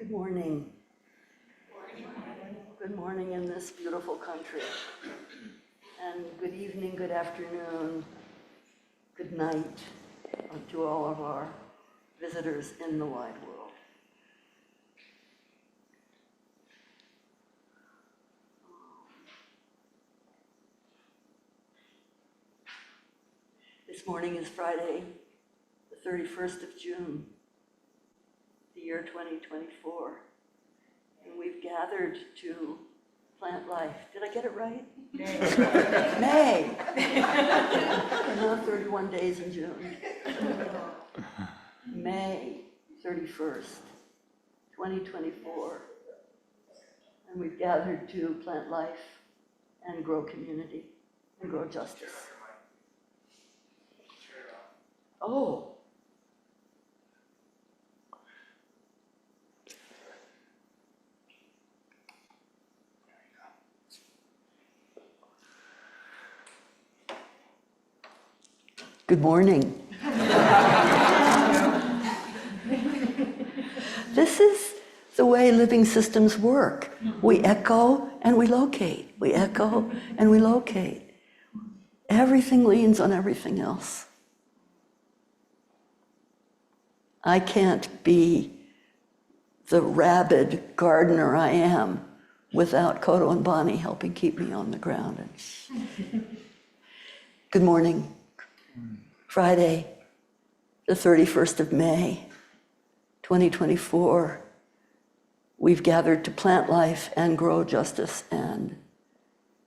Good morning. Good morning in this beautiful country. And good evening, good afternoon, good night to all of our visitors in the wide world. This morning is Friday, the 31st of June, the year 2024. And we've gathered to plant life. Did I get it right? May. We're now 31 days in June. May 31st, 2024. And we've gathered to plant life and grow community and grow justice. Oh. Good morning. This is the way living systems work. We echo and we locate. We echo and we locate. Everything leans on everything else. I can't be the rabid gardener I am without Koto and Bonnie helping keep me on the ground. Good morning. Friday, the 31st of May, 2024. We've gathered to plant life and grow justice and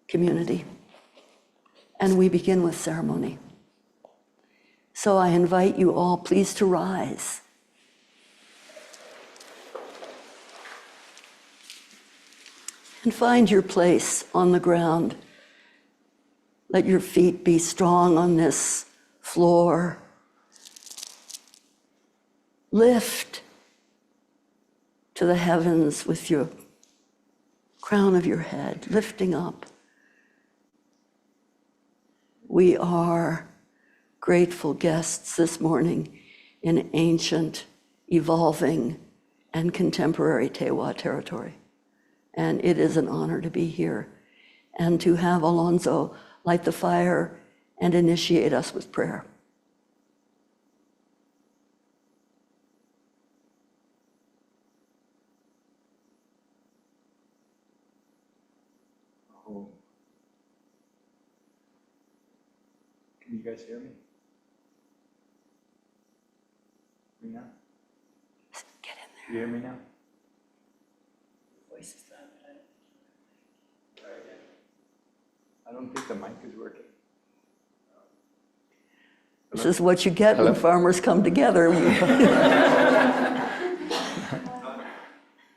community. And we begin with ceremony. So I invite you all, please, to rise. And find your place on the ground. Let your feet be strong on this floor. Lift to the heavens with your crown of your head, lifting up. We are grateful guests this morning in ancient, evolving, and contemporary Tewa territory. And it is an honor to be here and to have Alonso light the fire and initiate us with prayer. Oh. Can you guys hear me? Me now? Get in You hear me now? there. Voice is loud, but I don't think the mic is working. This is what you get when farmers come together.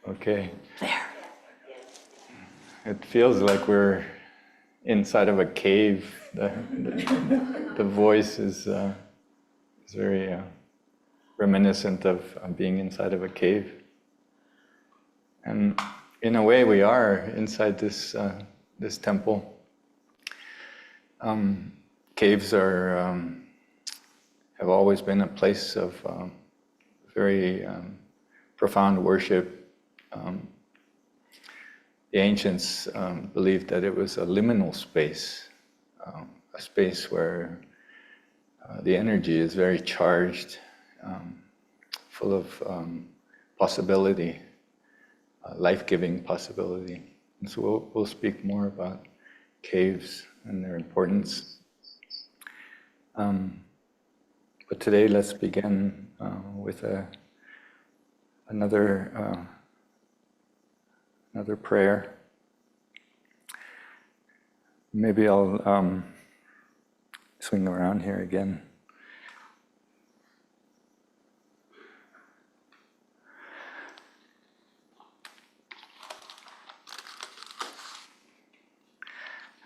Okay. There. It feels like we're inside of a cave. The voice is very reminiscent of being inside of a cave. And in a way, we are inside this temple. Caves have always been a place of very profound worship. The ancients believed that it was a liminal space, a space where the energy is very charged, full of possibility, life-giving possibility. And so we'll speak more about caves and their importance. But today, let's begin with another prayer. Maybe I'll swing around here again.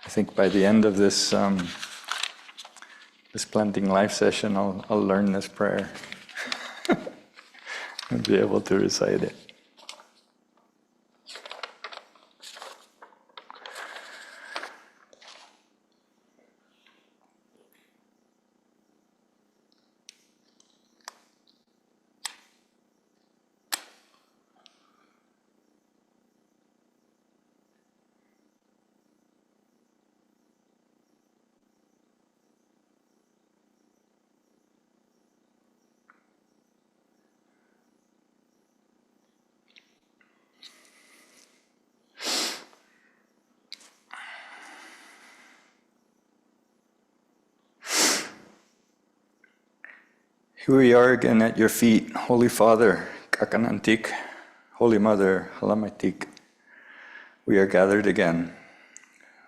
I think by the end of this planting life session, I'll learn this prayer and be able to recite it. Here we are again at your feet, Holy Father, Kakanantik, Holy Mother, Halamatik. We are gathered again.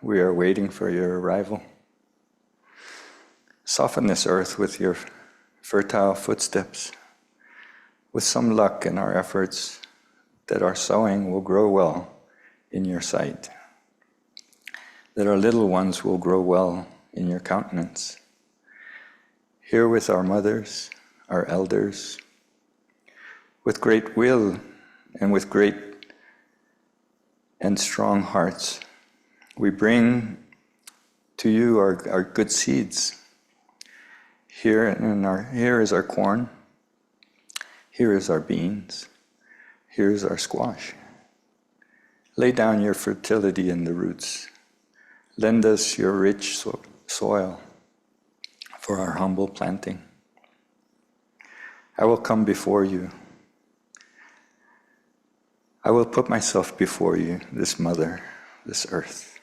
We are waiting for your arrival. Soften this earth with your fertile footsteps. With some luck in our efforts, that our sowing will grow well in your sight, that our little ones will grow well in your countenance. Here with our mothers, our elders, with great will and with great and strong hearts, we bring to you our good seeds. Here is our corn, here is our beans, here is our squash. Lay down your fertility in the roots. Lend us your rich soil for our humble planting. I will come before you. I will put myself before you, this mother, this earth.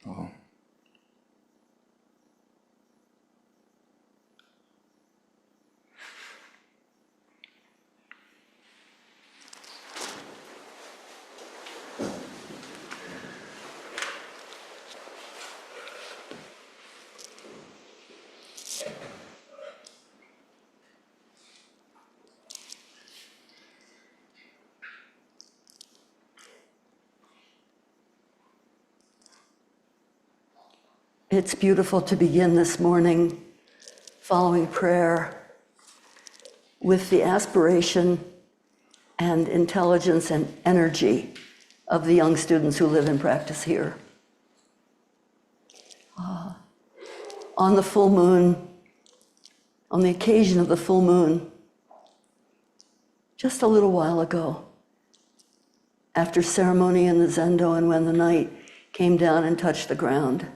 Oh. It's beautiful to begin this morning following prayer with the aspiration and intelligence and energy of the young students who live and practice here. On the full moon, on the occasion of the full moon, just a little while ago, after ceremony in the Zendo and when the night came down and touched the ground,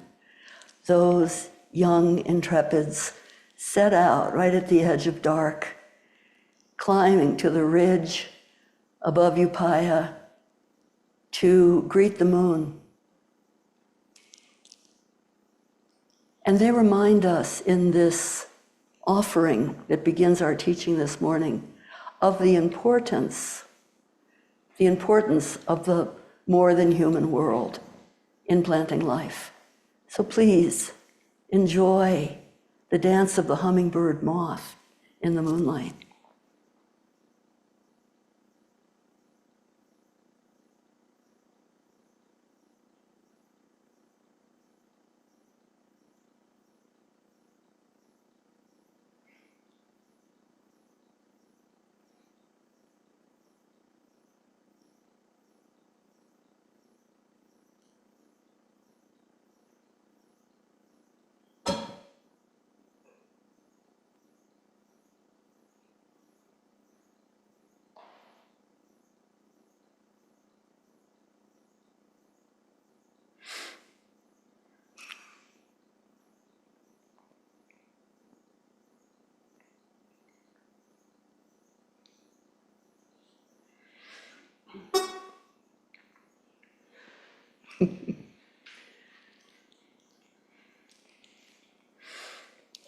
those young intrepids set out right at the edge of dark, climbing to the ridge above Upaya to greet the moon. And they remind us in this offering that begins our teaching this morning of the importance of the more than human world in planting life. So please enjoy the dance of the hummingbird moth in the moonlight.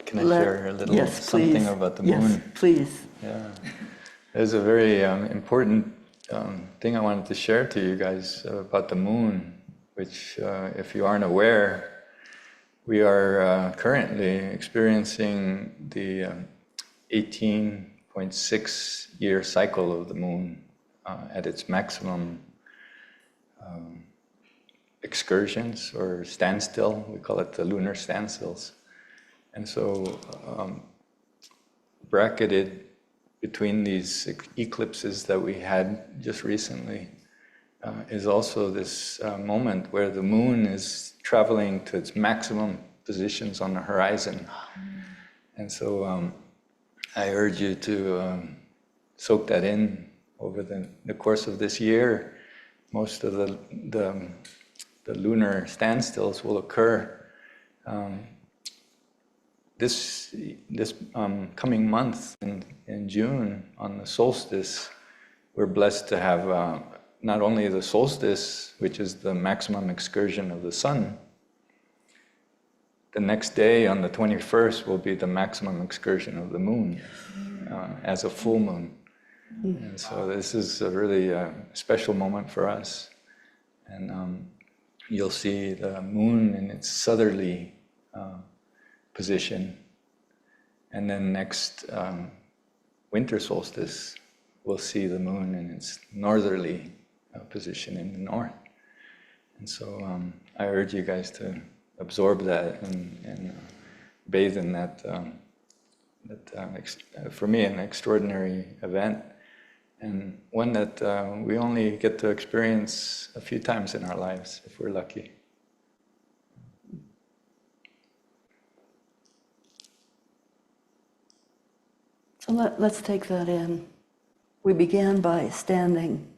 Can I share a little something about the moon? Yes, please. Yeah. There's a very important thing I wanted to share to you guys about the moon, which, if you aren't aware, we are currently experiencing the 18.6-year cycle of the moon at its maximum excursions or standstill. We call it the lunar standstills. And so bracketed between these eclipses that we had just recently is also this moment where the moon is traveling to its maximum positions on the horizon. And so I urge you to soak that in over the course of this year. Most of the lunar standstills will occur this coming month in June on the solstice. We're blessed to have not only the solstice, which is the maximum excursion of the sun, the next day, on the 21st, will be the maximum excursion of the moon as a full moon. And so this is a really special moment for us. And you'll see the moon in its southerly position. And then next winter solstice, we'll see the moon in its northerly position in the north. And so I urge you guys to absorb that and bathe in that, for me, an extraordinary event, and one that we only get to experience a few times in our lives, if we're lucky. So let's take that in. We began by standing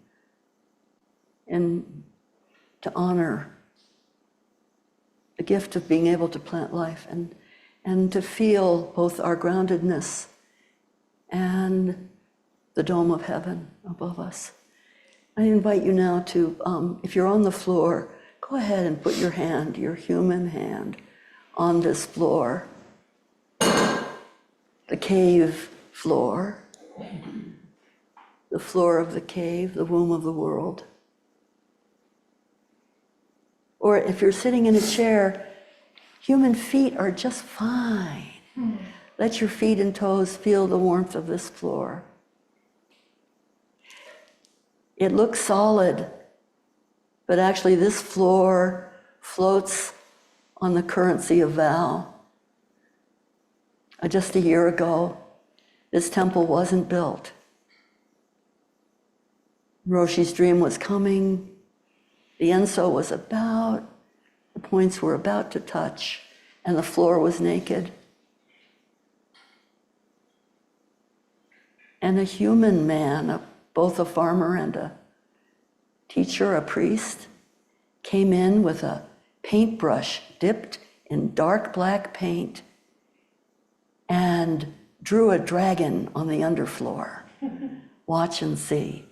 to honor the gift of being able to plant life and to feel both our groundedness and the dome of heaven above us. I invite you now to, if you're on the floor, go ahead and put your hand, your human hand, on this floor, the cave floor, the floor of the cave, the womb of the world. Or if you're sitting in a chair, human feet are just fine. Let your feet and toes feel the warmth of this floor. It looks solid, but actually this floor floats on the currency of vow. Just a year ago, this temple wasn't built. Roshi's dream was coming. The enso was about, the points were about to touch, and the floor was naked. And a human man, both a farmer and a teacher, a priest, came in with a paintbrush dipped in dark black paint and drew a dragon on the underfloor. Watch and see.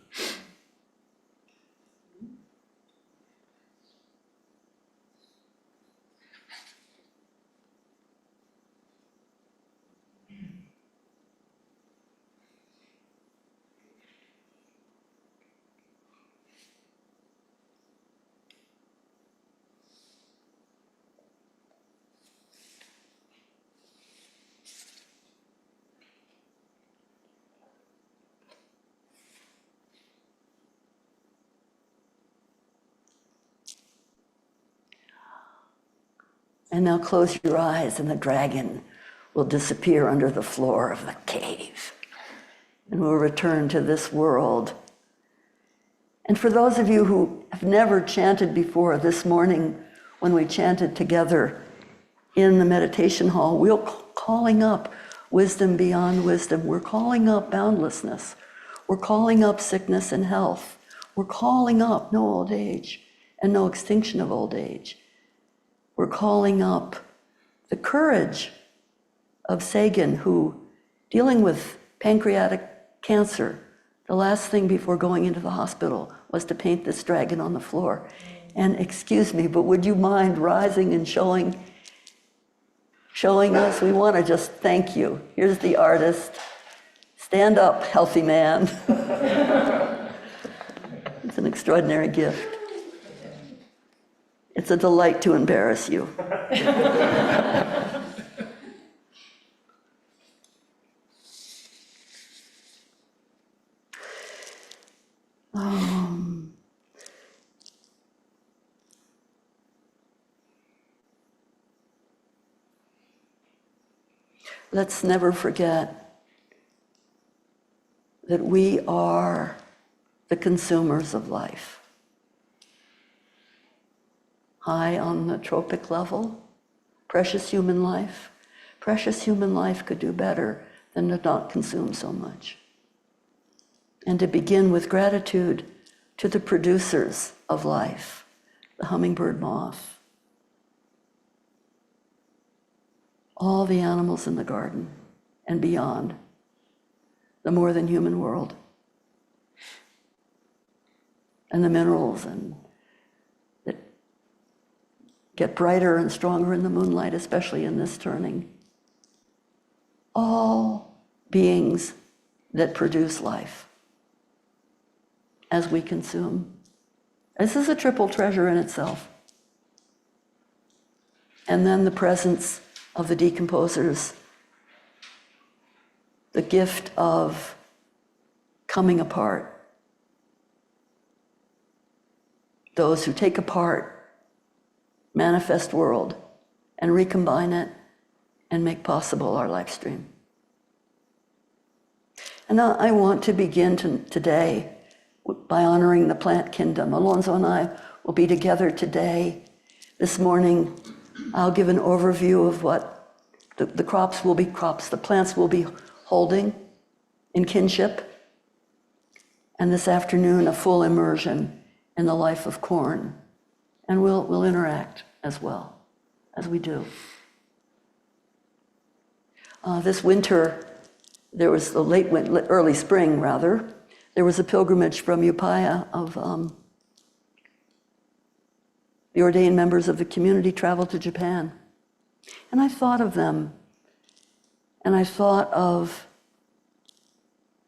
And now close your eyes and the dragon will disappear under the floor of the cave. And we'll return to this world. And for those of you who have never chanted before, this morning when we chanted together in the meditation hall, we're calling up wisdom beyond wisdom. We're calling up boundlessness. We're calling up sickness and health. We're calling up no old age and no extinction of old age. We're calling up the courage of Sagan, who, dealing with pancreatic cancer, the last thing before going into the hospital was to paint this dragon on the floor. And excuse me, but would you mind rising and showing us? We want to just thank you. Here's the artist. Stand up, healthy man. It's an extraordinary gift. It's a delight to embarrass you. Let's never forget that we are the consumers of life. High on the tropic level, precious human life. Precious human life could do better than to not consume so much. And to begin with gratitude to the producers of life, the hummingbird moth, all the animals in the garden and beyond, the more than human world, and the minerals and get brighter and stronger in the moonlight, especially in this turning. All beings that produce life as we consume. This is a triple treasure in itself. And then the presence of the decomposers, the gift of coming apart. Those who take apart manifest world and recombine it and make possible our life stream. And now I want to begin today by honoring the plant kingdom. Alonso and I will be together today. This morning, I'll give an overview of what the crops will be crops, the plants will be holding in kinship. And this afternoon, a full immersion in the life of corn. And we'll interact as well, as we do. This winter, there was the early spring rather, there was a pilgrimage from Upaya of the ordained members of the community traveled to Japan. And I thought of them, and I thought of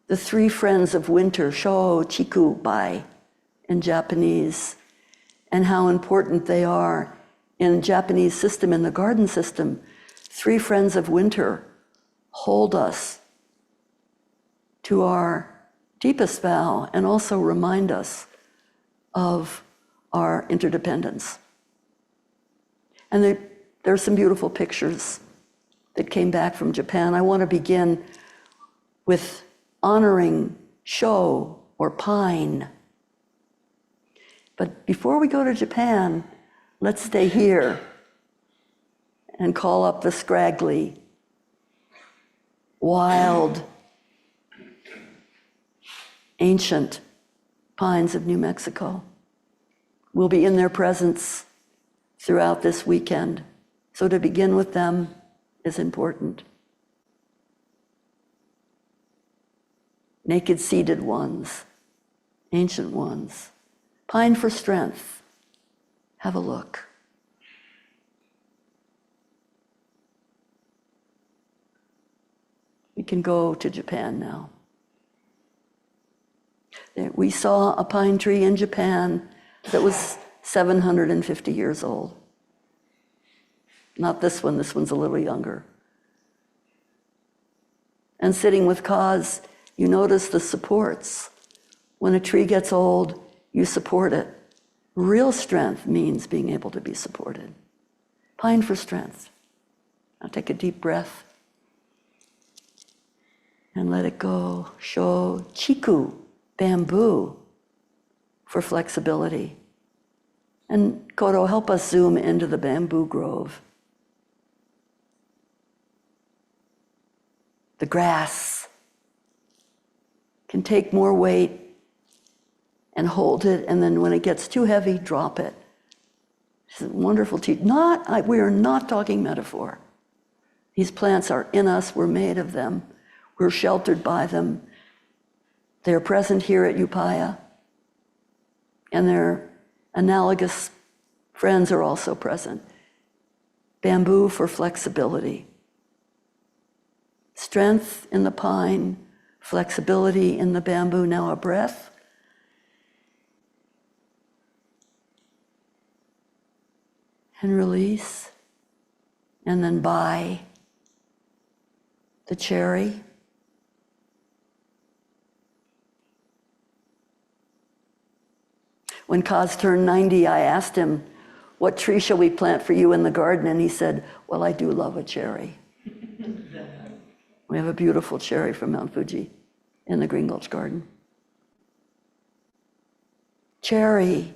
the three friends of winter, Sho, Chiku, Bai, in Japanese, and how important they are in Japanese system, in the garden system. Three friends of winter hold us to our deepest vow and also remind us of our interdependence. And there are some beautiful pictures that came back from Japan. I want to begin with honoring Sho, or pine. But before we go to Japan, let's stay here and call up the scraggly, wild, ancient pines of New Mexico. We'll be in their presence throughout this weekend. So to begin with them is important. Naked seated ones, ancient ones. Pine for strength. Have a look. We can go to Japan now. We saw a pine tree in Japan that was 750 years old. Not this one's a little younger. And sitting with Kaz, you notice the supports. When a tree gets old, you support it. Real strength means being able to be supported. Pine for strength. Now take a deep breath and let it go. Sho, chiku, bamboo, for flexibility. And Kodo, help us zoom into the bamboo grove. The grass can take more weight and hold it, and then when it gets too heavy, drop it. It's a wonderful teaching. We are not talking metaphor. These plants are in us, we're made of them, we're sheltered by them. They're present here at Upaya, and their analogous friends are also present. Bamboo for flexibility. Strength in the pine, flexibility in the bamboo. Now a breath. And release. And then by the cherry. When Kaz turned 90, I asked him, what tree shall we plant for you in the garden? And he said, well, I do love a cherry. We have a beautiful cherry from Mount Fuji in the Green Gulch Garden. Cherry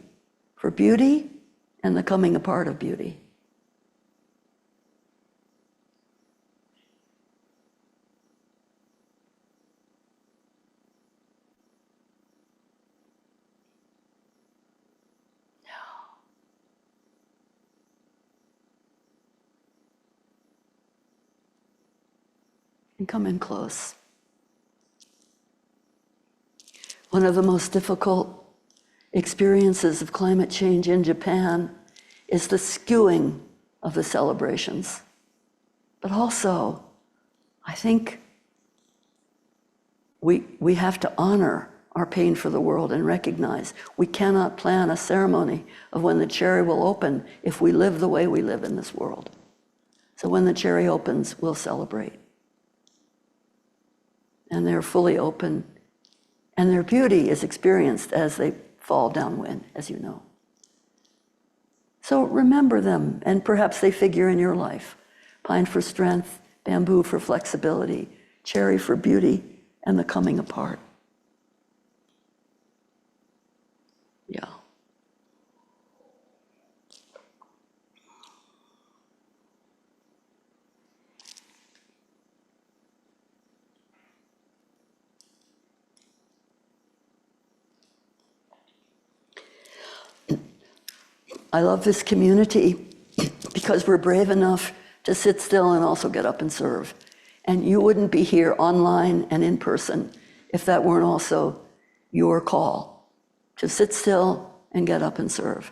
for beauty and the coming apart of beauty. And come in close. One of the most difficult experiences of climate change in Japan is the skewing of the celebrations. But also, I think we have to honor our pain for the world and recognize we cannot plan a ceremony of when the cherry will open if we live the way we live in this world. So when the cherry opens, we'll celebrate. And they're fully open, and their beauty is experienced as they fall downwind, as you know. So remember them, and perhaps they figure in your life. Pine for strength, bamboo for flexibility, cherry for beauty, and the coming apart. Yeah. I love this community because we're brave enough to sit still and also get up and serve. And you wouldn't be here online and in person if that weren't also your call to sit still and get up and serve.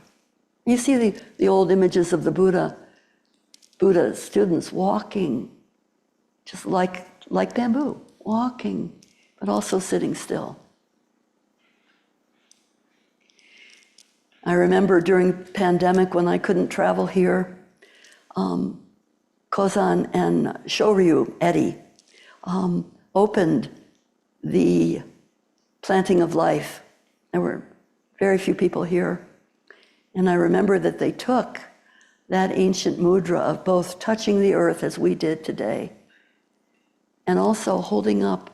You see the old images of the Buddha's students walking, just like bamboo, walking, but also sitting still. I remember during pandemic when I couldn't travel here, Kozan and Shoryu Eddie opened the planting of life. There were very few people here. And I remember that they took that ancient mudra of both touching the earth as we did today, and also holding up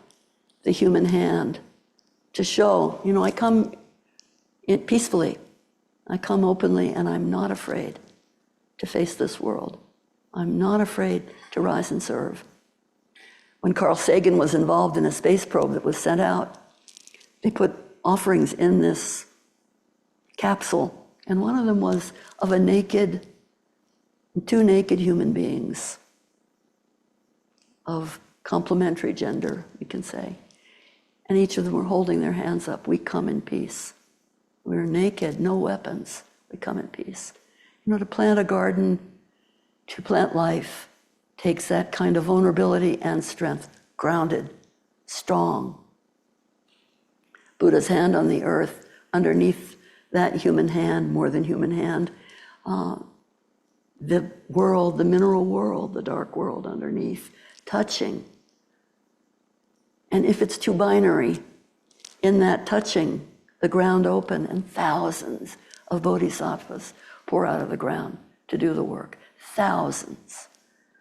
the human hand to show, I come peacefully. I come openly, and I'm not afraid to face this world. I'm not afraid to rise and serve. When Carl Sagan was involved in a space probe that was sent out, they put offerings in this capsule, and one of them was of two naked human beings of complementary gender, we can say. And each of them were holding their hands up. We come in peace. We're naked, no weapons. We come in peace. To plant a garden, to plant life, takes that kind of vulnerability and strength, grounded, strong. Buddha's hand on the earth, underneath that human hand, more than human hand, the world, the mineral world, the dark world underneath, touching. And if it's too binary, in that touching, the ground open, and thousands of bodhisattvas pour out of the ground to do the work. Thousands.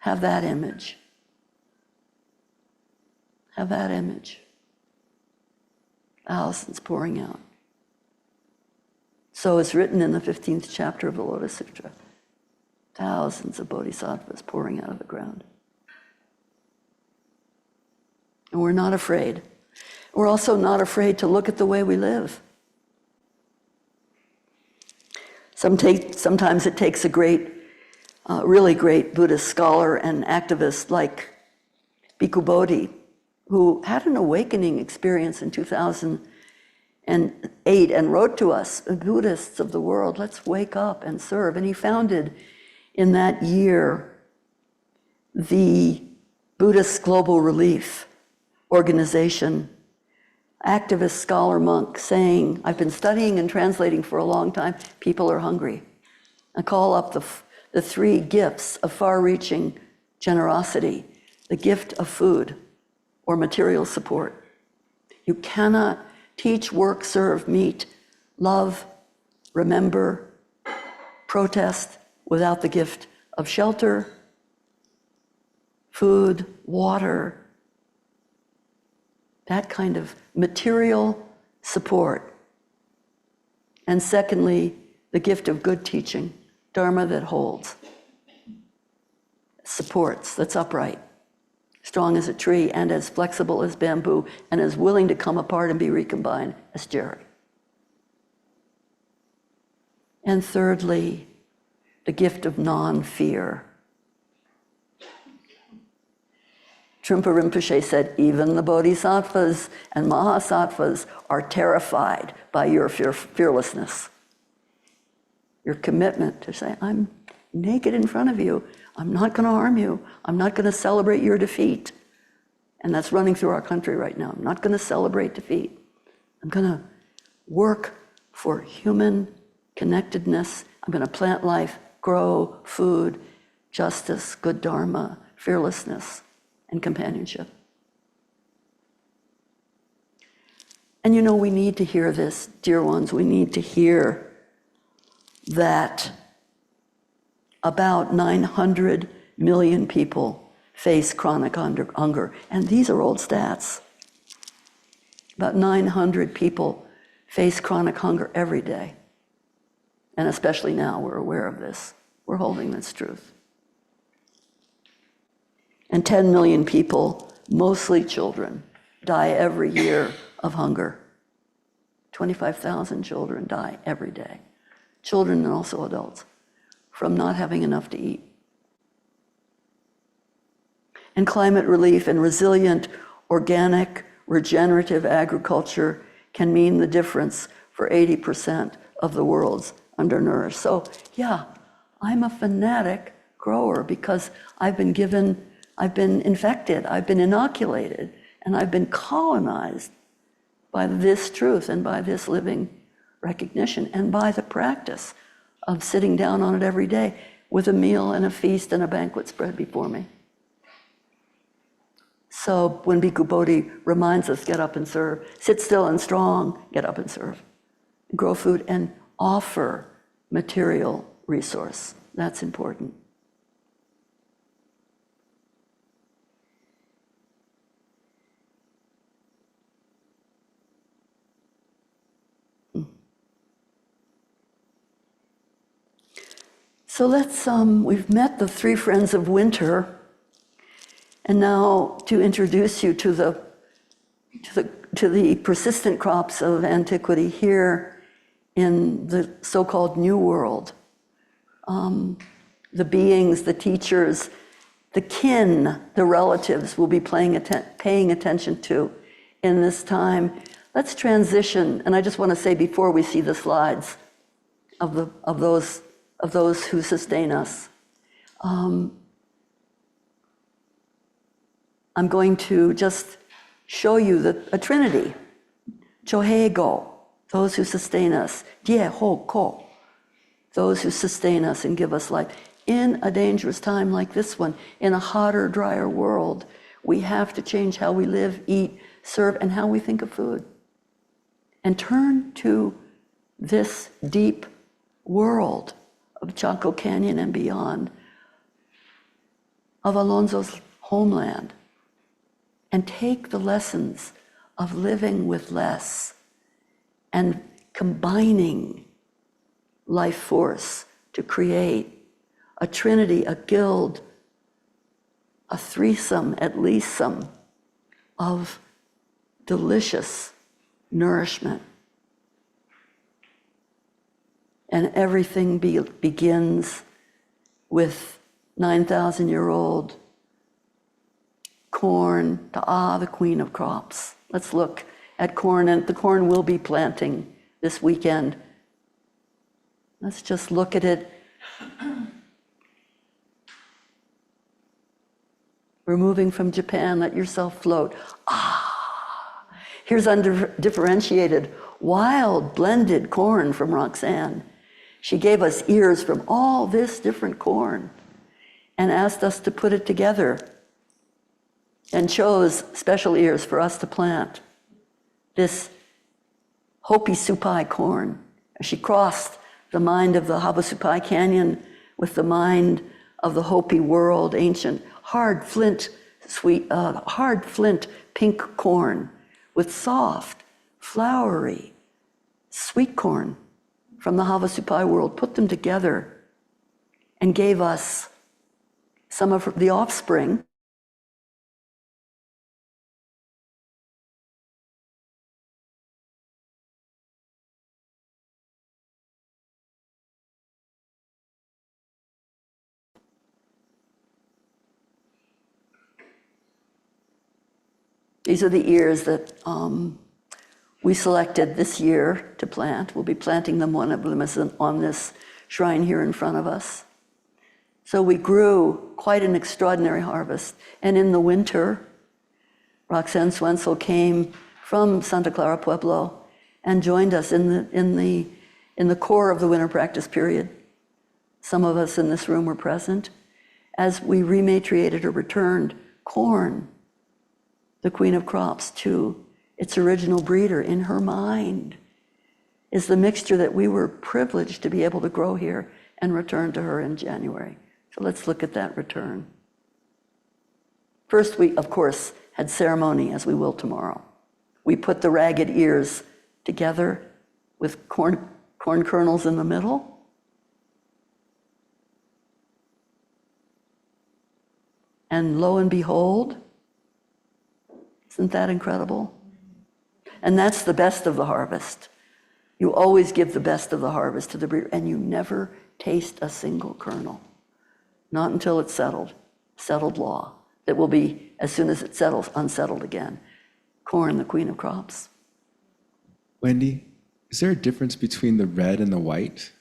Have that image. Have that image. Thousands pouring out. So it's written in the 15th chapter of the Lotus Sutra. Thousands of bodhisattvas pouring out of the ground. And we're not afraid. We're also not afraid to look at the way we live. Sometimes it takes a really great Buddhist scholar and activist like Bhikkhu Bodhi, who had an awakening experience in 2008 and wrote to us, Buddhists of the world, let's wake up and serve. And he founded in that year the Buddhist Global Relief Organization, activist scholar monk, saying, I've been studying and translating for a long time, people are hungry. I call up the three gifts of far-reaching generosity, the gift of food or material support. You cannot teach, work, serve, meet, love, remember, protest without the gift of shelter, food, water, that kind of material support. And secondly, the gift of good teaching, dharma that holds, supports, that's upright, strong as a tree and as flexible as bamboo and as willing to come apart and be recombined as cherry. And thirdly, the gift of non-fear. Trungpa Rinpoche said, even the bodhisattvas and mahasattvas are terrified by your fearlessness. your commitment to say, I'm naked in front of you. I'm not going to harm you. I'm not going to celebrate your defeat. And that's running through our country right now. I'm not going to celebrate defeat. I'm going to work for human connectedness. I'm going to plant life, grow food, justice, good dharma, fearlessness, and companionship. And you know, we need to hear this, dear ones. We need to hear that about 900 million people face chronic hunger. And these are old stats. About 900 people face chronic hunger every day. And especially now, we're aware of this. We're holding this truth. And 10 million people, mostly children, die every year of hunger. 25,000 children die every day. Children and also adults, from not having enough to eat. And climate relief and resilient, organic, regenerative agriculture can mean the difference for 80% of the world's undernourished. So yeah, I'm a fanatic grower because I've been infected, I've been inoculated, and I've been colonized by this truth and by this living recognition and by the practice of sitting down on it every day with a meal and a feast and a banquet spread before me. So when Bhikkhu Bodhi reminds us, get up and serve, sit still and strong, get up and serve, grow food and offer material resource. That's important. So we've met the three friends of winter, and now to introduce you to the persistent crops of antiquity here in the so-called New World. The beings, the teachers, the kin, the relatives will be paying attention to in this time. Let's transition, and I just want to say before we see the slides of those who sustain us, I'm going to just show you a trinity. Chohei-go, those who sustain us. Die-ho-ko, those who sustain us and give us life. In a dangerous time like this one, in a hotter, drier world, we have to change how we live, eat, serve, and how we think of food. And turn to this deep world of Chaco Canyon and beyond, of Alonso's homeland, and take the lessons of living with less and combining life force to create a trinity, a guild, a threesome, at least some, of delicious nourishment. And everything begins with 9,000-year-old corn, Ta'a, the queen of crops. Let's look at corn, and the corn we'll be planting this weekend. Let's just look at it. We're moving from Japan, let yourself float. Here's undifferentiated, wild, blended corn from Roxanne. She gave us ears from all this different corn and asked us to put it together and chose special ears for us to plant. This Hopi Supai corn. She crossed the mind of the Havasupai Canyon with the mind of the Hopi world, ancient, hard flint pink corn with soft, flowery, sweet corn from the Havasupai world, put them together and gave us some of the offspring. These are the ears that we selected this year to plant. We'll be planting them. One of them is on this shrine here in front of us. So we grew quite an extraordinary harvest. And in the winter, Roxanne Swensel came from Santa Clara Pueblo and joined us in the core of the winter practice period. Some of us in this room were present as we rematriated or returned corn, the queen of crops, to its original breeder. In her mind is the mixture that we were privileged to be able to grow here and return to her in January. So let's look at that return. First, we, of course, had ceremony, as we will tomorrow. We put the ragged ears together with corn kernels in the middle. And lo and behold, isn't that incredible? And that's the best of the harvest. You always give the best of the harvest to the breeder, and you never taste a single kernel. Not until it's settled law. That will be, as soon as it settles, unsettled again. Corn, the queen of crops. Wendy, is there a difference between the red and the white?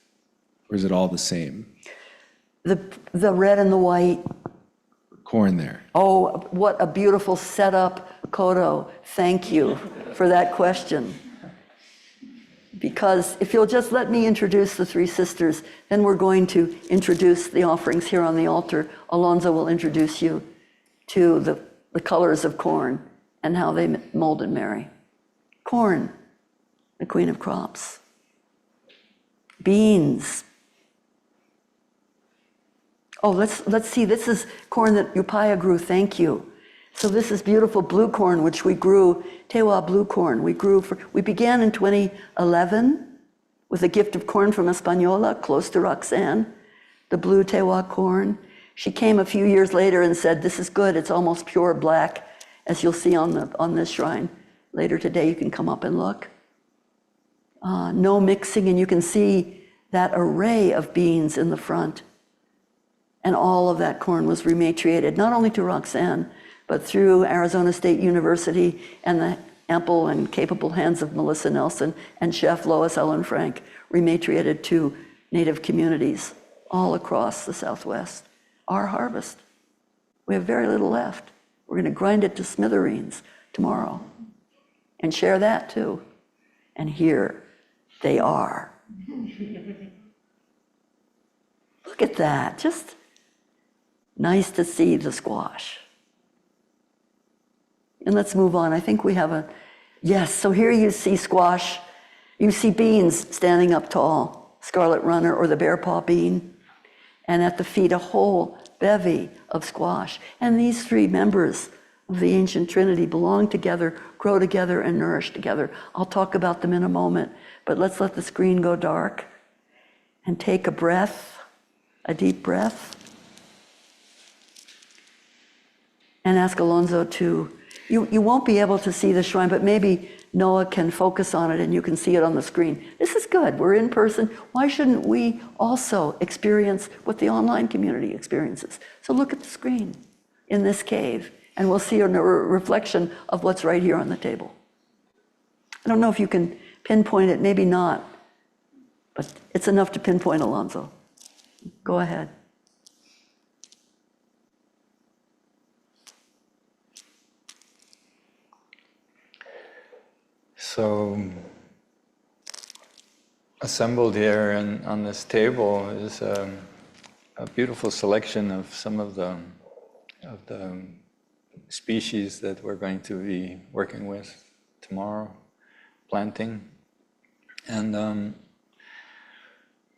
Or is it all the same? The red and the white. Corn there. Oh, what a beautiful setup, Kodo. Thank you for that question. Because if you'll just let me introduce the three sisters, then we're going to introduce the offerings here on the altar. Alonso will introduce you to the colors of corn and how they molded Mary. Corn, the queen of crops. Beans. Oh, let's see, this is corn that Upaya grew, thank you. So this is beautiful blue corn, which we grew, Tewa blue corn. We began in 2011 with a gift of corn from Española, close to Roxanne, the blue Tewa corn. She came a few years later and said, this is good, it's almost pure black, as you'll see on this shrine. Later today, you can come up and look. No mixing, and you can see that array of beans in the front. And all of that corn was rematriated, not only to Roxanne, but through Arizona State University and the ample and capable hands of Melissa Nelson and Chef Lois Ellen Frank, rematriated to Native communities all across the Southwest. Our harvest. We have very little left. We're going to grind it to smithereens tomorrow and share that too. And here they are. Look at that. Just nice to see the squash. And let's move on. I think we have yes, so here you see squash. You see beans standing up tall, scarlet runner or the bear paw bean. And at the feet, a whole bevy of squash. And these three members of the ancient Trinity belong together, grow together, and nourish together. I'll talk about them in a moment, but let's let the screen go dark and take a breath, a deep breath, and ask Alonso to, you won't be able to see the shrine, but maybe Noah can focus on it and you can see it on the screen. This is good, we're in person. Why shouldn't we also experience what the online community experiences? So look at the screen in this cave and we'll see a reflection of what's right here on the table. I don't know if you can pinpoint it, maybe not, but it's enough to pinpoint, Alonso. Go ahead. So, assembled here on this table is a beautiful selection of some of the species that we're going to be working with tomorrow, planting. And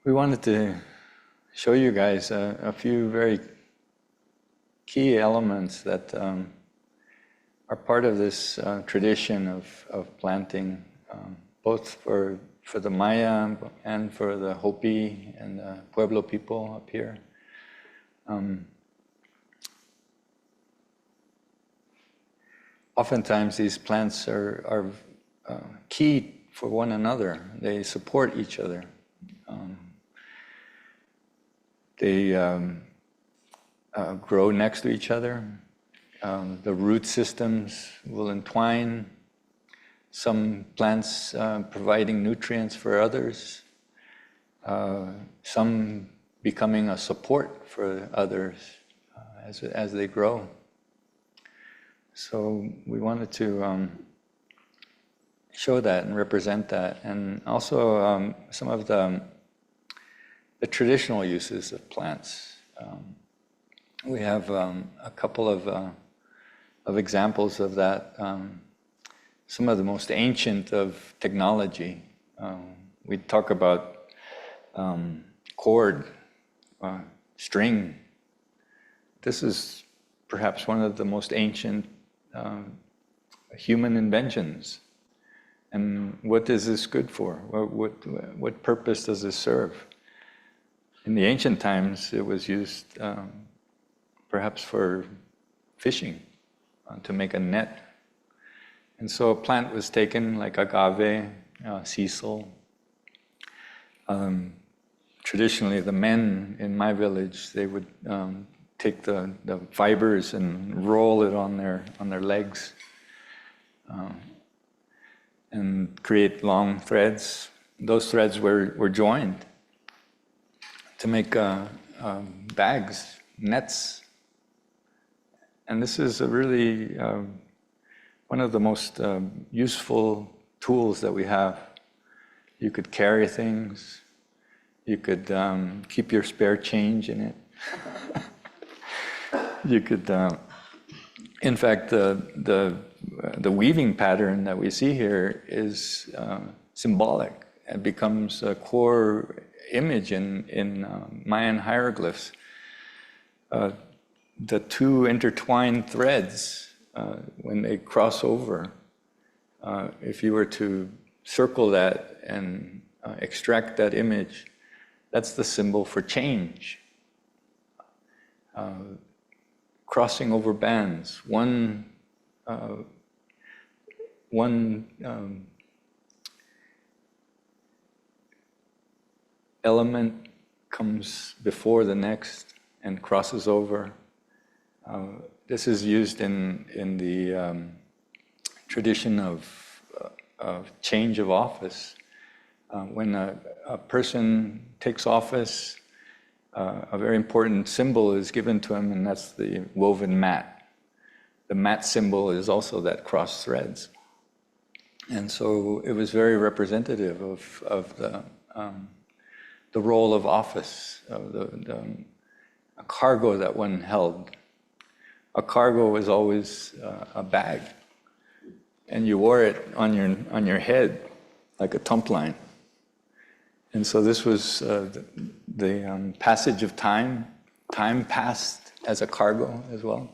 we wanted to show you guys a few very key elements that are part of this tradition of planting, both for the Maya and for the Hopi and the Pueblo people up here. Oftentimes these plants are key for one another. They support each other. They grow next to each other. The root systems will entwine, some plants providing nutrients for others. some becoming a support for others as they grow. So we wanted to show that and represent that, and also some of the traditional uses of plants. We have a couple of examples of that. Some of the most ancient of technology. We talk about cord, string. This is perhaps one of the most ancient human inventions. And what is this good for? What purpose does this serve? In the ancient times, it was used perhaps for fishing, to make a net. And so a plant was taken, like agave, sisal. Traditionally, the men in my village, they would take the fibers and roll it on their legs and create long threads. Those threads were joined to make bags, nets. And this is a really one of the most useful tools that we have. You could carry things. You could keep your spare change in it. You could, in fact, the weaving pattern that we see here is symbolic. It becomes a core image in Mayan hieroglyphs. The two intertwined threads, when they cross over, if you were to circle that and extract that image, that's the symbol for change. Crossing over bands, one element comes before the next and crosses over. This is used in the tradition of change of office. When a person takes office, a very important symbol is given to him, and that's the woven mat. The mat symbol is also that cross threads. And so it was very representative of the role of office, of the cargo that one held. A cargo was always a bag, and you wore it on your head like a tump line. And so this was the passage of time. Time passed as a cargo as well.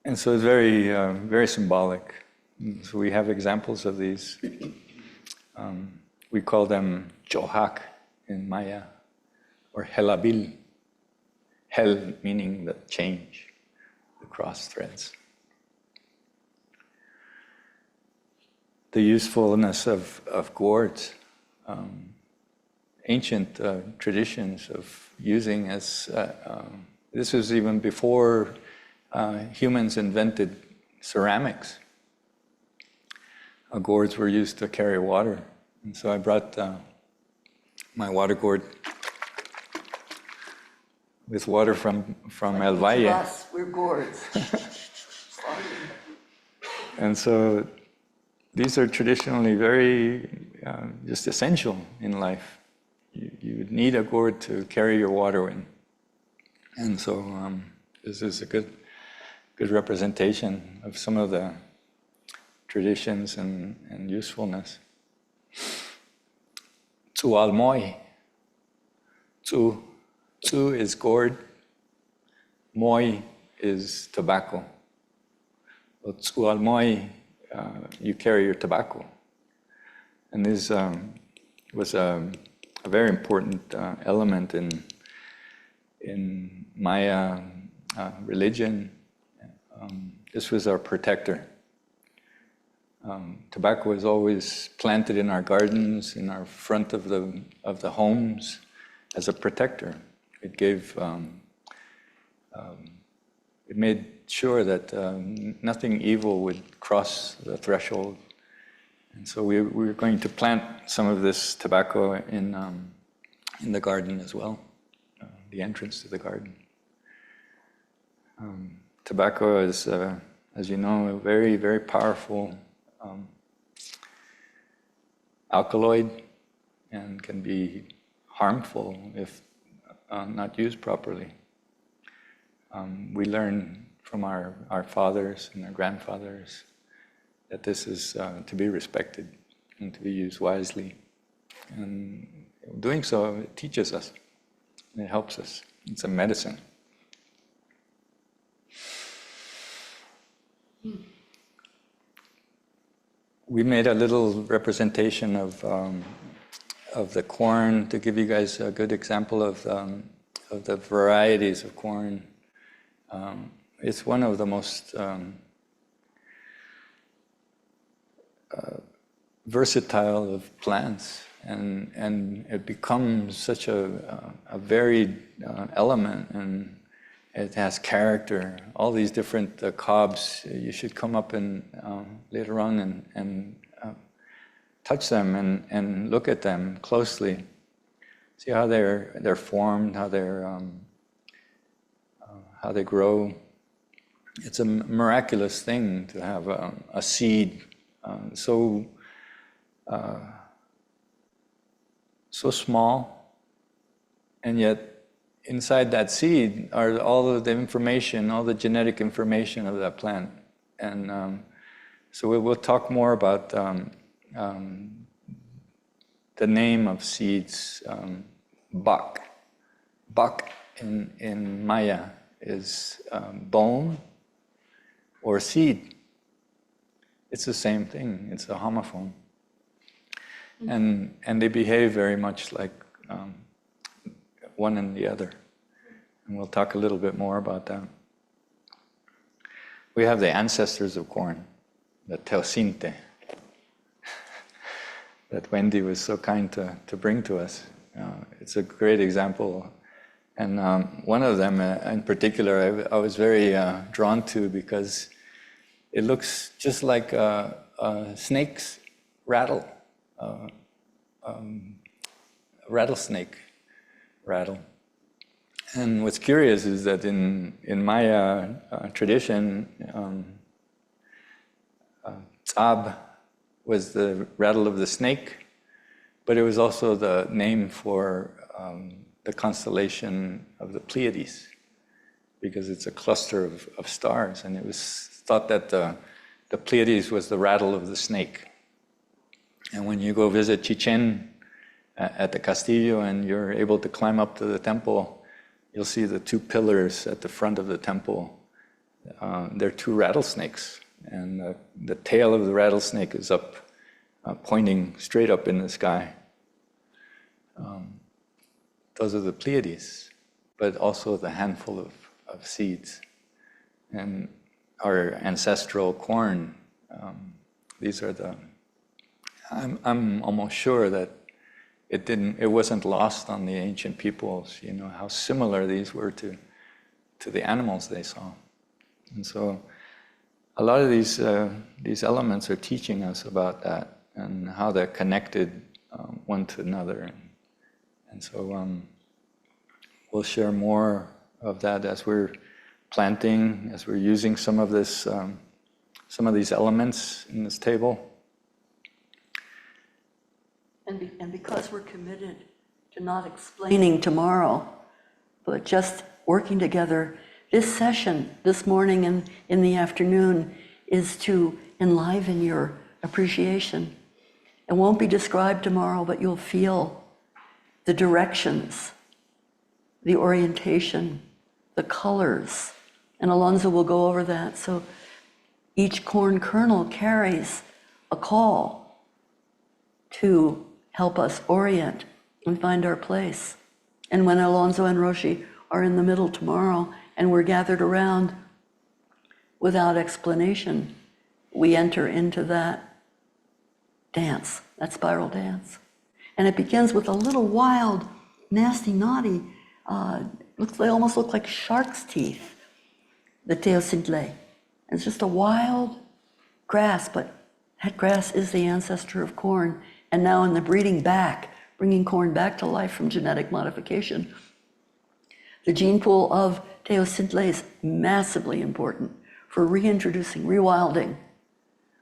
And so it's very, very symbolic. So we have examples of these. We call them johak in Maya, or helabil. Hel meaning the change, the cross threads. The usefulness of gourds, ancient traditions of using as, this was even before humans invented ceramics. Gourds were used to carry water. And so I brought my water gourd with water from El Valle. To us, we're gourds. And so these are traditionally very just essential in life. You would need a gourd to carry your water in. And so this is a good representation of some of the traditions and usefulness. Tzu almoy. Tzu is gourd. Moi is tobacco. So tzu almoy, you carry your tobacco. And this was a very important element in Maya religion. This was our protector. Tobacco was always planted in our gardens, in our front of the homes, as a protector. It gave, it made sure that nothing evil would cross the threshold. And so we're going to plant some of this tobacco in the garden as well, the entrance to the garden. Tobacco is, as you know, a very, very powerful alkaloid and can be harmful if not used properly. We learn from our fathers and our grandfathers that this is to be respected and to be used wisely. And doing so, it teaches us, it helps us. It's a medicine. We made a little representation of the corn to give you guys a good example of the varieties of corn. It's one of the most versatile of plants, and it becomes such a varied element, and it has character. All these different cobs, you should come up and later on and touch them and look at them closely. See how they're formed, how they grow. It's a miraculous thing to have a seed so small, and yet inside that seed are all of the information, all the genetic information of that plant. And so we'll talk more about the name of seeds. Bak. Bak in Maya is bone or seed. It's the same thing. It's a homophone. And they behave very much like one and the other. And we'll talk a little bit more about that. We have the ancestors of corn, the teosinte, that Wendy was so kind to bring to us. It's a great example. And one of them in particular I was very drawn to because it looks just like a snake's rattle, rattlesnake rattle. And what's curious is that in Maya tradition, tzab was the rattle of the snake, but it was also the name for the constellation of the Pleiades, because it's a cluster of stars, and it was thought that the Pleiades was the rattle of the snake. And when you go visit Chichen at the Castillo and you're able to climb up to the temple, you'll see the two pillars at the front of the temple. They're two rattlesnakes, and the tail of the rattlesnake is up, pointing straight up in the sky. Those are the Pleiades, but also the handful of seeds. And our ancestral corn, these are the... I'm almost sure that it wasn't lost on the ancient peoples, you know, how similar these were to the animals they saw. And so a lot of these elements are teaching us about that and how they're connected one to another. And so we'll share more of that as we're planting, as we're using some of these elements in this table. And because we're committed to not explaining tomorrow, but just working together, this session, this morning and in the afternoon, is to enliven your appreciation. It won't be described tomorrow, but you'll feel the directions, the orientation, the colors. And Alonso will go over that. So each corn kernel carries a call to help us orient and find our place. And when Alonso and Roshi are in the middle tomorrow and we're gathered around without explanation, we enter into that dance, that spiral dance. And it begins with a little wild, nasty, naughty, they almost look like shark's teeth, the teosinte. It's just a wild grass, but That grass is the ancestor of corn. And now in the breeding back, bringing corn back to life from genetic modification, the gene pool of teosinte is massively important for reintroducing, rewilding,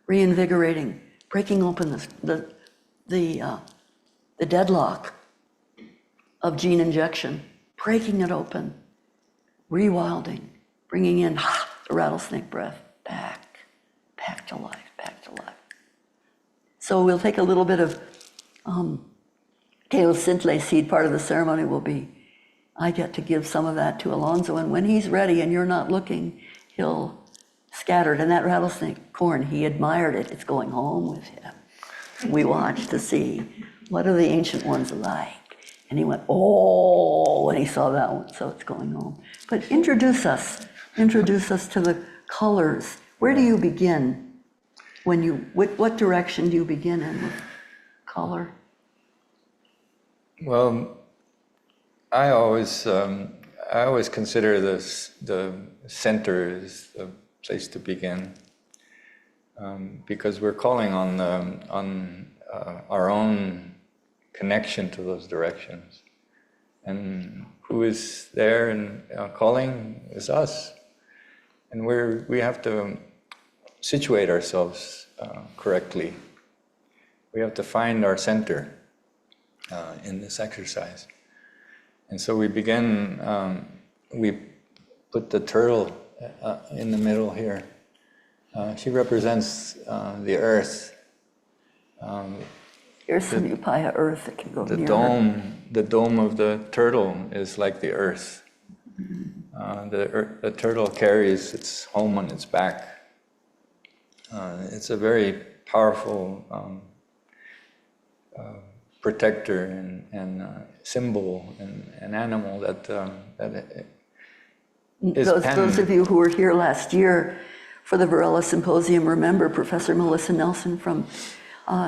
reinvigorating, breaking open the deadlock of gene injection, breaking it open, rewilding, bringing in the rattlesnake breath, back to life, back to life. So we'll take a little bit of teosinte seed. Part of the ceremony will be, I get to give some of that to Alonso, and when he's ready and you're not looking, he'll scatter it. And that rattlesnake corn, he admired it. It's going home with him. We watched to see, what are the ancient ones like? And he went, oh, when he saw that one, so it's going home. But introduce us to the colors. Where do you begin? What direction do you begin in with color? Well, I always consider the center is the place to begin, because we're calling on our own connection to those directions, and who is there and calling is us, and we have to situate ourselves correctly. We have to find our center in this exercise. And so we begin, we put the turtle in the middle here. She represents the earth. Here's some upaya earth that can go the near dome. The dome of the turtle is like the earth. The turtle carries its home on its back. It's a very powerful protector and symbol and animal that is Those of you who were here last year for the Varela Symposium remember Professor Melissa Nelson from,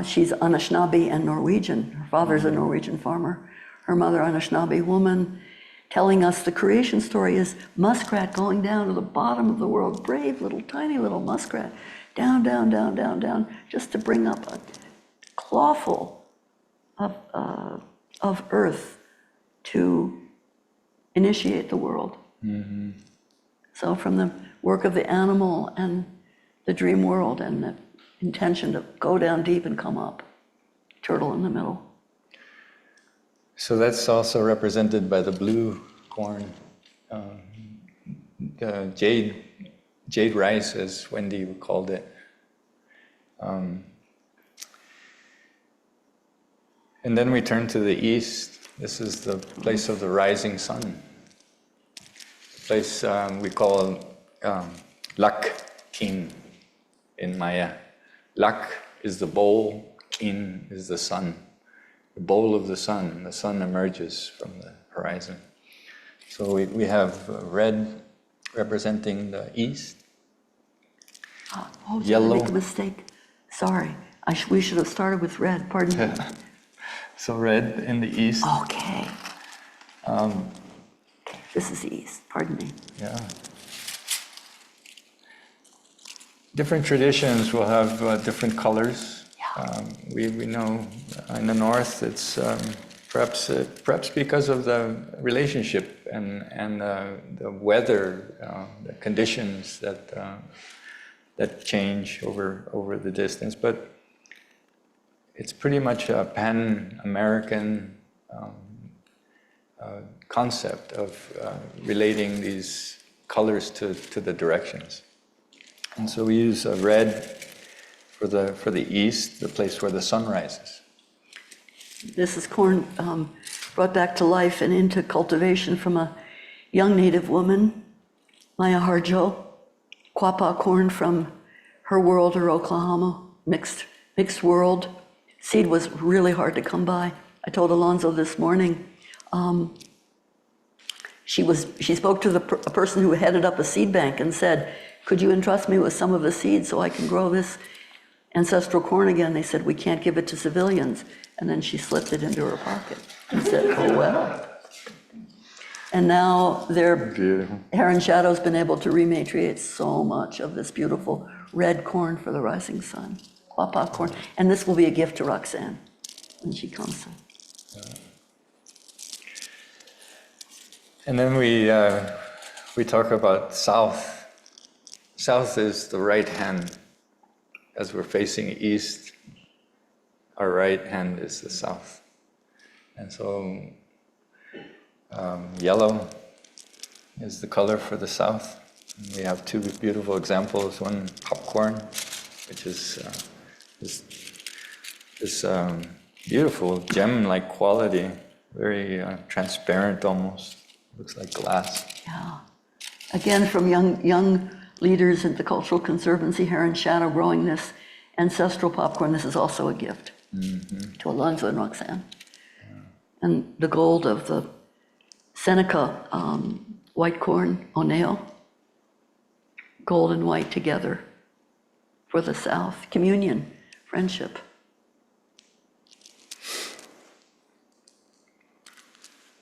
she's Anishinaabe and Norwegian. Her father's a Norwegian farmer. Her mother, Anishinaabe woman, telling us the creation story is muskrat going down to the bottom of the world, brave little, tiny little muskrat, down, down, down, down, down, just to bring up a clawful of earth to initiate the world. Mm-hmm. So from the work of the animal and the dream world and the intention to go down deep and come up, turtle in the middle. So that's also represented by the blue corn, jade rice, as Wendy called it. And then we turn to the east. This is the place of the rising sun. The place we call Lak Kin in Maya. Lak is the bowl, Kin is the sun. The bowl of the sun emerges from the horizon. So we have red representing the east. Oh, did Yellow. I make a mistake? Sorry, we should have started with red, pardon me. So red in the east. Okay. This is the east, pardon me. Yeah. Different traditions will have different colors. Yeah. We know in the north it's perhaps because of the relationship and the weather, the conditions that change over the distance, but it's pretty much a pan-American concept of relating these colors to the directions. And so we use red for the east, the place where the sun rises. This is corn brought back to life and into cultivation from a young Native woman, Maya Harjo, Quapaw corn from her world or Oklahoma, mixed world. Seed was really hard to come by. I told Alonso this morning, she spoke to a person who headed up a seed bank and said, could you entrust me with some of the seeds so I can grow this ancestral corn again? They said, we can't give it to civilians. And then she slipped it into her pocket and said, oh well. And now Heron Shadow's been able to rematriate so much of this beautiful red corn for the rising sun. popcorn. And this will be a gift to Roxanne when she comes. And then we talk about south. South is the right hand. As we're facing east, our right hand is the south. And so yellow is the color for the south. And we have two beautiful examples. One, popcorn, which is this beautiful gem-like quality, very transparent almost. Looks like glass. Yeah. Again, from young leaders at the Cultural Conservancy here in Shadow growing this ancestral popcorn, this is also a gift to Alonso and Roxanne. Yeah. And the gold of the Seneca white corn, Oneo, gold and white together for the South. Communion, friendship.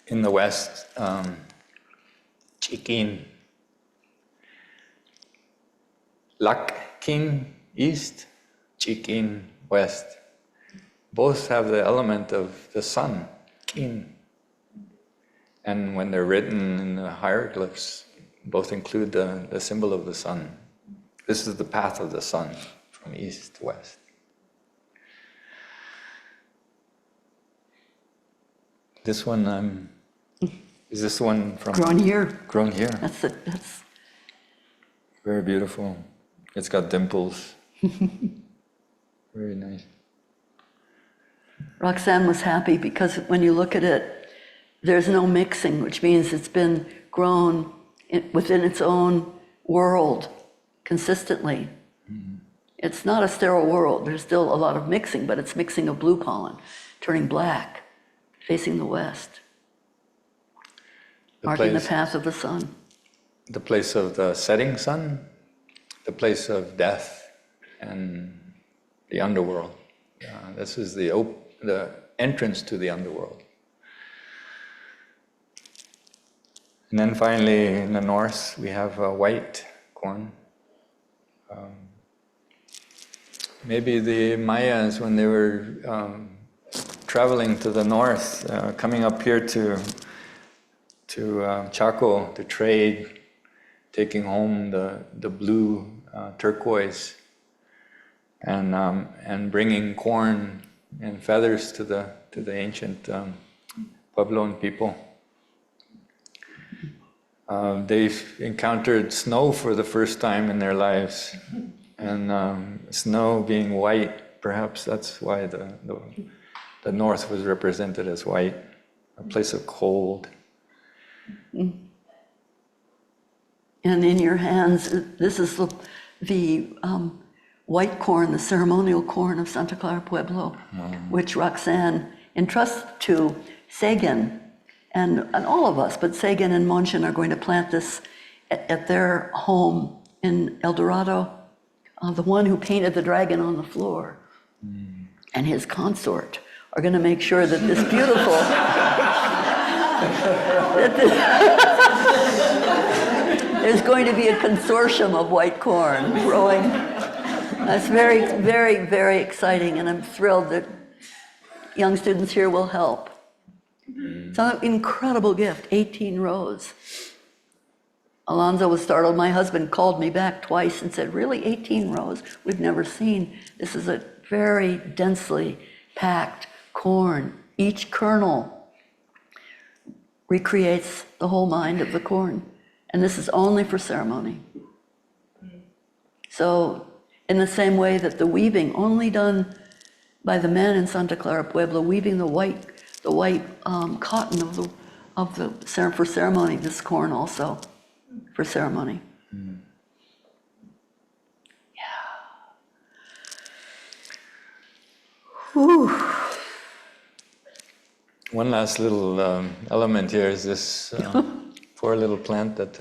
In the West, Chikin, Lakkin, East, Chikin, West. Both have the element of the sun, Kin. And when they're written in the hieroglyphs, both include the symbol of the sun. This is the path of the sun from east to west. This one, is this one from... Grown here. Grown here. That's very beautiful. It's got dimples. Very nice. Roxanne was happy because when you look at it, there's no mixing, which means it's been grown within its own world consistently. Mm-hmm. It's not a sterile world. There's still a lot of mixing, but it's mixing of blue pollen, turning black, facing the west, marking the path of the sun. The place of the setting sun, the place of death, and the underworld. This is the entrance to the underworld. And then finally, in the north, we have white corn. Maybe the Mayas, when they were traveling to the north, coming up here to Chaco to trade, taking home the blue turquoise, and bringing corn and feathers to the ancient Puebloan people. They've encountered snow for the first time in their lives, and snow being white, perhaps that's why the north was represented as white, a place of cold. And in your hands, this is the white corn, the ceremonial corn of Santa Clara Pueblo, which Roxanne entrusts to Sagan and all of us, but Sagan and Monchen are going to plant this at their home in El Dorado. The one who painted the dragon on the floor and his consort are going to make sure that this beautiful, there's going to be a consortium of white corn growing. That's very, very, very exciting, and I'm thrilled that young students here will help. It's an incredible gift, 18 rows. Alonso was startled. My husband called me back twice and said, really, 18 rows? We've never seen. This is a very densely packed corn. Each kernel recreates the whole mind of the corn. And this is only for ceremony. So in the same way that the weaving, only done by the men in Santa Clara Pueblo, weaving the white cotton for ceremony, this corn also for ceremony. Yeah. Whew. One last little element here is this poor little plant that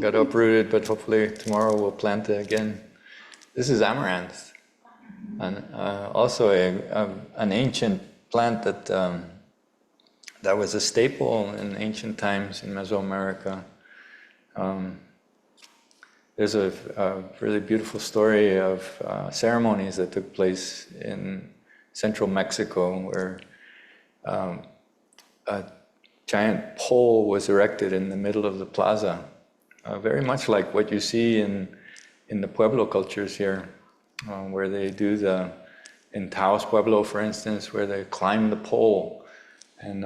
got uprooted, but hopefully tomorrow we'll plant it again. This is amaranth, and also an ancient plant that was a staple in ancient times in Mesoamerica. there's a really beautiful story of ceremonies that took place in central Mexico where a giant pole was erected in the middle of the plaza, very much like what you see in the Pueblo cultures here, where they do in Taos Pueblo, for instance, where they climb the pole, and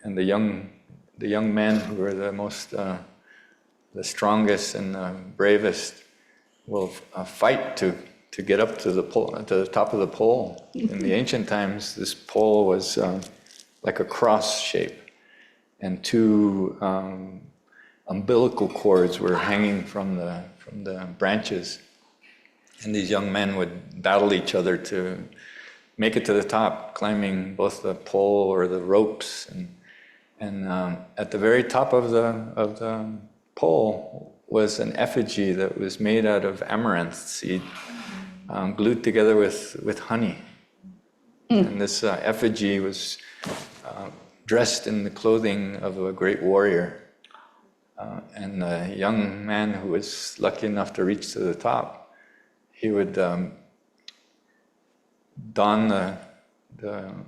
the young men who are the strongest and the bravest will fight to get up to the top of the pole. In the ancient times, this pole was like a cross shape, and two umbilical cords were hanging from the branches, and these young men would battle each other to make it to the top, climbing both the pole or the ropes, and at the very top of the pole was an effigy that was made out of amaranth seed, glued together with honey. And this effigy was dressed in the clothing of a great warrior. And the young man who was lucky enough to reach to the top, he would don the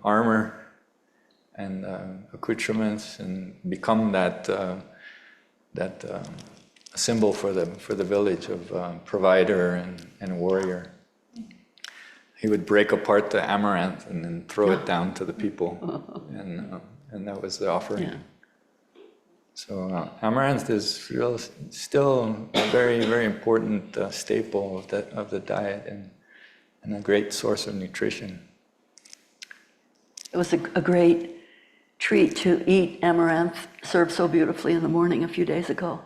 armor and accoutrements and become that symbol for the village of provider and warrior. He would break apart the amaranth and then throw it down to the people, and that was the offering. Yeah. So amaranth is still a very, very important staple of the diet and a great source of nutrition. It was a great treat to eat amaranth, served so beautifully in the morning a few days ago.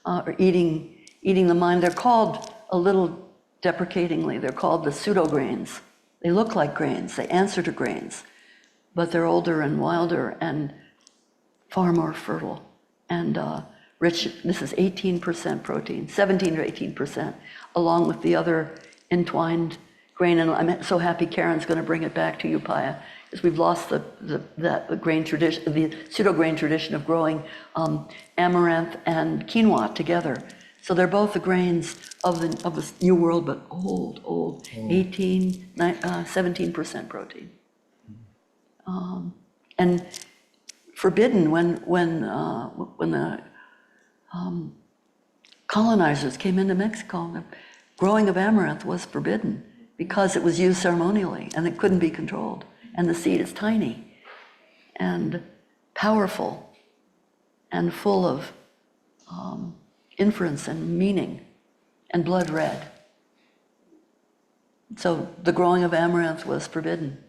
Or eating the mind. They're called, a little deprecatingly, they're called the pseudo grains. They look like grains, they answer to grains, but they're older and wilder and far more fertile and rich. This is 18% protein, 17 or 18%, along with the other entwined grain. And I'm so happy Karen's going to bring it back to you, Paya, because we've lost the grain tradition, the pseudo grain tradition of growing amaranth and quinoa together. So they're both the grains of the New World, but old, 17% protein. And forbidden when the colonizers came into Mexico, the growing of amaranth was forbidden because it was used ceremonially and it couldn't be controlled. And the seed is tiny and powerful and full of inference and meaning and blood red. So the growing of amaranth was forbidden,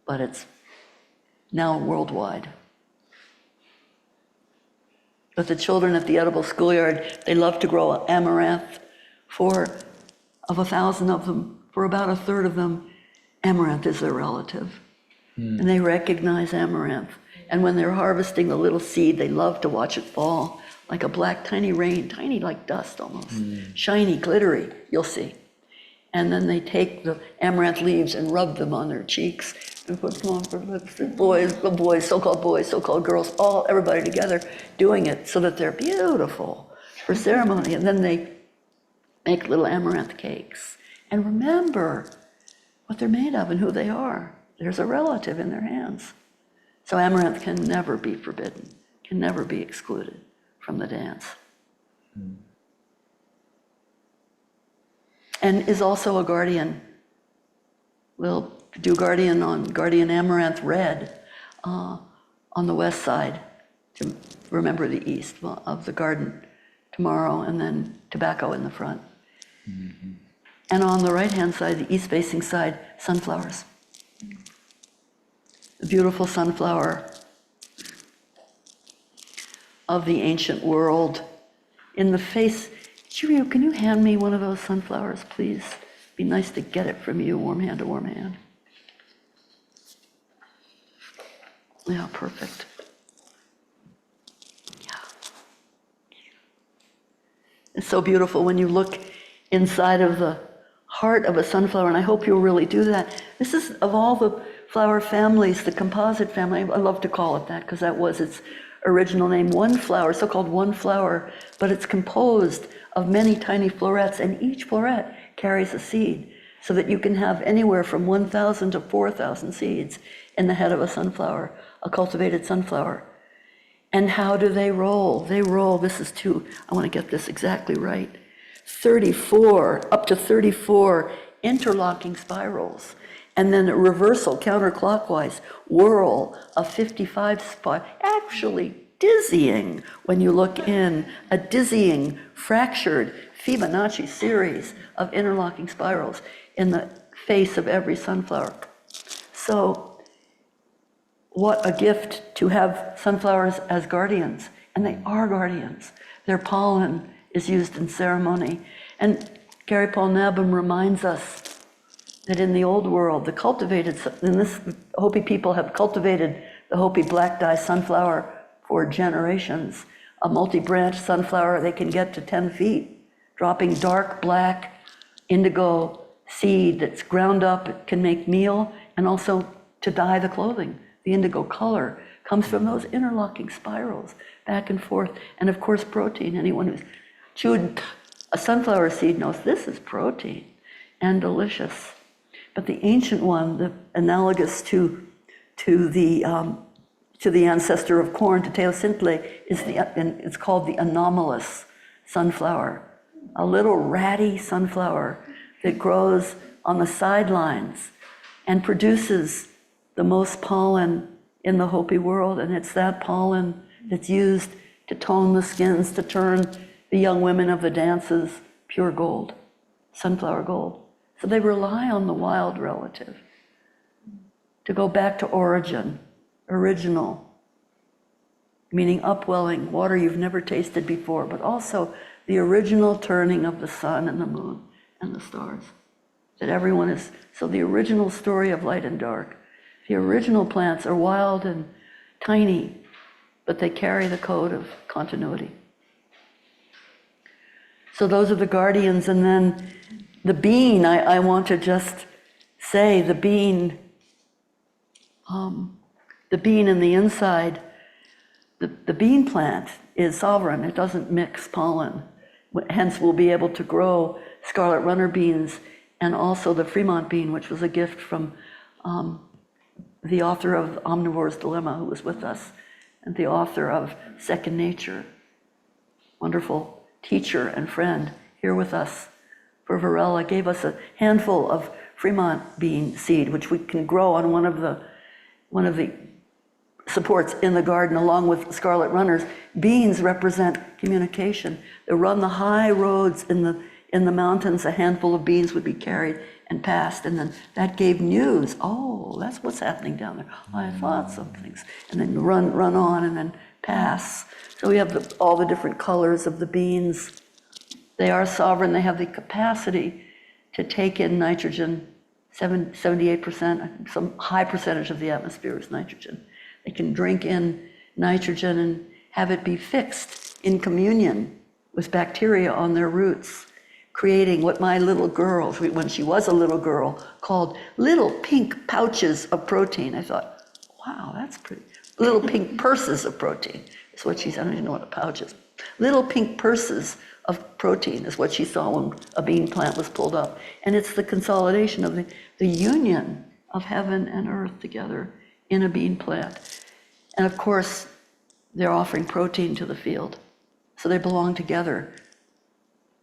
but it's now worldwide. But the children at the edible schoolyard, they love to grow amaranth. Of 1,000 of them, for about a third of them, amaranth is their relative. And they recognize amaranth. And when they're harvesting the little seed, they love to watch it fall like a black tiny rain, tiny like dust almost, shiny, glittery, you'll see. And then they take the amaranth leaves and rub them on their cheeks and put them on for lips. The boys, so-called girls, everybody together doing it so that they're beautiful for ceremony. And then they make little amaranth cakes. And remember what they're made of and who they are. There's a relative in their hands. So amaranth can never be forbidden, can never be excluded from the dance. And is also a guardian. We'll do guardian amaranth red on the west side to remember the east of the garden tomorrow, and then tobacco in the front. And on the right-hand side, the east-facing side, sunflowers. The beautiful sunflower of the ancient world. In the face, Shiryu, can you hand me one of those sunflowers, please? Be nice to get it from you, warm hand to warm hand. Yeah, perfect. Yeah. It's so beautiful when you look inside of the heart of a sunflower, and I hope you'll really do that. This is, of all the flower families, the composite family, I love to call it that because that was its original name, one flower, so-called one flower, but it's composed of many tiny florets, and each floret carries a seed, so that you can have anywhere from 1,000 to 4,000 seeds in the head of a sunflower, a cultivated sunflower. And how do they roll? They roll, this is I want to get this exactly right, 34, up to 34 interlocking spirals, and then a reversal, counterclockwise, whirl of 55 spirals, actually dizzying when you look in, a dizzying, fractured Fibonacci series of interlocking spirals in the face of every sunflower. So, what a gift to have sunflowers as guardians, and they are guardians. Their pollen is used in ceremony. And Gary Paul Nabum reminds us that in the old world, the Hopi people have cultivated the Hopi black dye sunflower for generations. A multi-branch sunflower, they can get to 10 feet, dropping dark black indigo seed that's ground up, it can make meal, and also to dye the clothing. The indigo color comes from those interlocking spirals, back and forth. And of course, protein. Anyone who's chewed a sunflower seed knows this is protein and delicious. But the ancient one, the analogous to the ancestor of corn, to Teosinte, it's called the anomalous sunflower, a little ratty sunflower that grows on the sidelines and produces the most pollen in the Hopi world, and it's that pollen that's used to tone the skins, to turn the young women of the dances pure gold, sunflower gold. So they rely on the wild relative to go back to origin, original, meaning upwelling, water you've never tasted before, but also the original turning of the sun and the moon and the stars. That everyone is, so the original story of light and dark. The original plants are wild and tiny, but they carry the code of continuity. So those are the guardians, and then the bean, I want to just say the bean in the inside, the bean plant is sovereign. It doesn't mix pollen. Hence, we'll be able to grow scarlet runner beans and also the Fremont bean, which was a gift from the author of Omnivore's Dilemma, who was with us, and the author of Second Nature. Wonderful teacher and friend here with us for Varela, gave us a handful of Fremont bean seed, which we can grow on one of the supports in the garden along with scarlet runners. Beans represent communication. They run the high roads in the mountains. A handful of beans would be carried and passed, and then that gave news. Oh, that's what's happening down there. I thought some things. And then run on and then pass. So we have all the different colors of the beans. They are sovereign. They have the capacity to take in nitrogen. 78%, some high percentage of the atmosphere is nitrogen. They can drink in nitrogen and have it be fixed in communion with bacteria on their roots, creating what my little girl, when she was a little girl, called little pink pouches of protein. I thought, wow, that's pretty. Little pink purses of protein is what she said. I don't even know what a pouch is. Little pink purses of protein is what she saw when a bean plant was pulled up. And it's the consolidation of the union of heaven and earth together in a bean plant. And of course, they're offering protein to the field. So they belong together.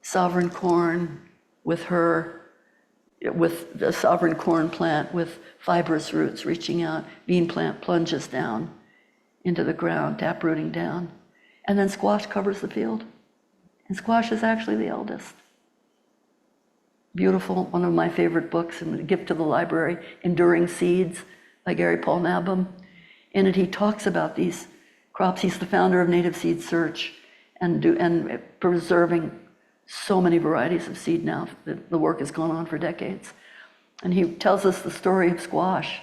Sovereign corn with the sovereign corn plant with fibrous roots reaching out. Bean plant plunges down into the ground, taprooting down. And then squash covers the field. And squash is actually the eldest. Beautiful, one of my favorite books, and a gift to the library, Enduring Seeds by Gary Paul Nabum. In it, he talks about these crops. He's the founder of Native Seed Search and preserving so many varieties of seed now. The work has gone on for decades. And he tells us the story of squash.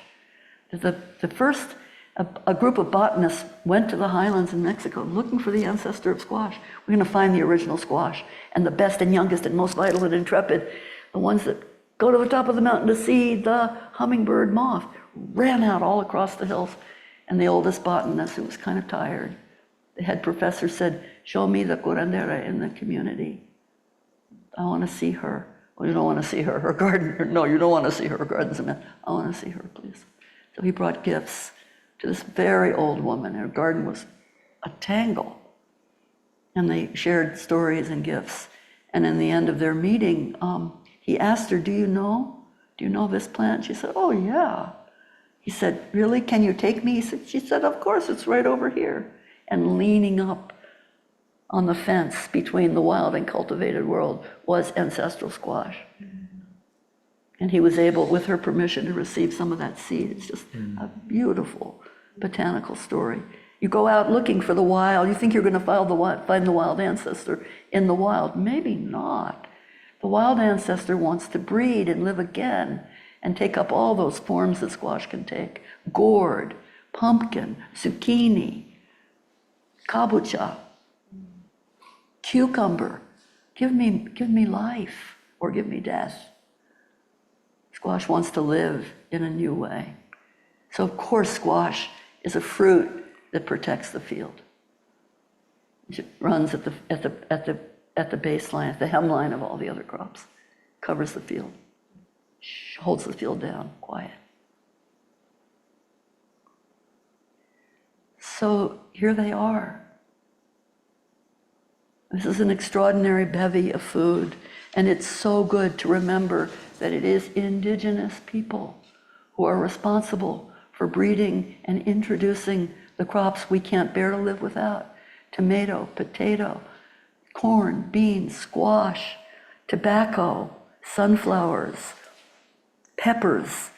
A group of botanists went to the highlands in Mexico looking for the ancestor of squash. We're going to find the original squash, and the best and youngest and most vital and intrepid, the ones that go to the top of the mountain to see the hummingbird moth, ran out all across the hills. And the oldest botanist, who was kind of tired, the head professor said, "Show me the curandera in the community. I want to see her. Well, you don't want to see her. Her garden. No, you don't want to see her. Her garden's a mess. I want to see her, please. So he brought gifts to this very old woman. Her garden was a tangle. And they shared stories and gifts. And in the end of their meeting, he asked her, do you know this plant? She said, oh, yeah. He said, really? Can you take me? She said, of course, it's right over here. And leaning up on the fence between the wild and cultivated world was ancestral squash. And he was able, with her permission, to receive some of that seed. It's just a beautiful botanical story. You go out looking for the wild. You think you're going to find the wild ancestor in the wild. Maybe not. The wild ancestor wants to breed and live again and take up all those forms that squash can take. Gourd, pumpkin, zucchini, kabocha, cucumber. Give me life or give me death. Squash wants to live in a new way. So of course squash is a fruit that protects the field. It runs at the baseline, at the hemline of all the other crops, covers the field, holds the field down, quiet. So here they are. This is an extraordinary bevy of food, and it's so good to remember that it is indigenous people who are responsible for breeding and introducing the crops we can't bear to live without. Tomato, potato, corn, beans, squash, tobacco, sunflowers, peppers,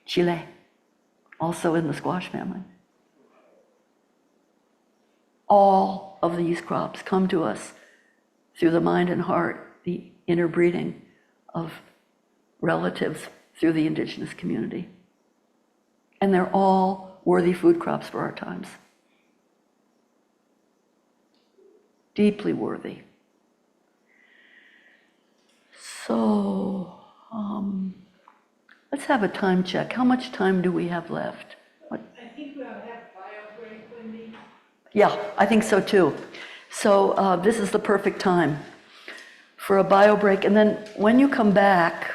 chile, also in the squash family. All of these crops come to us through the mind and heart, the interbreeding of relatives through the indigenous community. And they're all worthy food crops for our times. Deeply worthy. So, let's have a time check. How much time do we have left? I think we ought to have a bio break, Wendy. Yeah, I think so too. So this is the perfect time for a bio break. And then when you come back,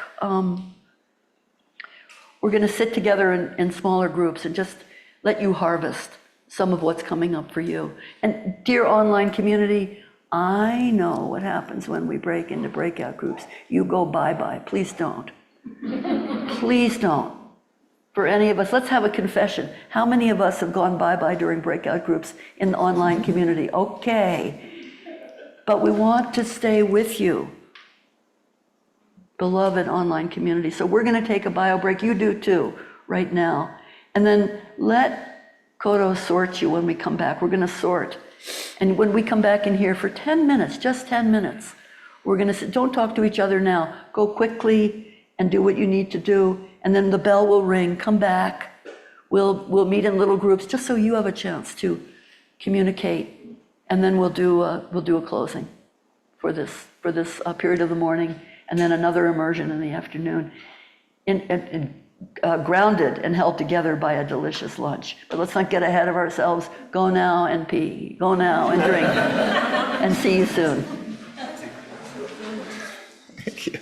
we're going to sit together in smaller groups and just let you harvest some of what's coming up for you. And dear online community, I know what happens when we break into breakout groups. You go bye-bye. Please don't. Please don't. For any of us, let's have a confession. How many of us have gone bye-bye during breakout groups in the online community? Okay. But we want to stay with you, beloved online community. So we're going to take a bio break. You do too, right now. And then let Kodo sort you when we come back. We're going to sort. And when we come back in here for 10 minutes, just 10 minutes, we're going to sit. Don't talk to each other now. Go quickly and do what you need to do. And then the bell will ring. Come back. We'll meet in little groups just so you have a chance to communicate. And then we'll do a closing for this period of the morning, and then another immersion in the afternoon, grounded and held together by a delicious lunch. But let's not get ahead of ourselves. Go now and pee. Go now and drink. And see you soon. Thank you.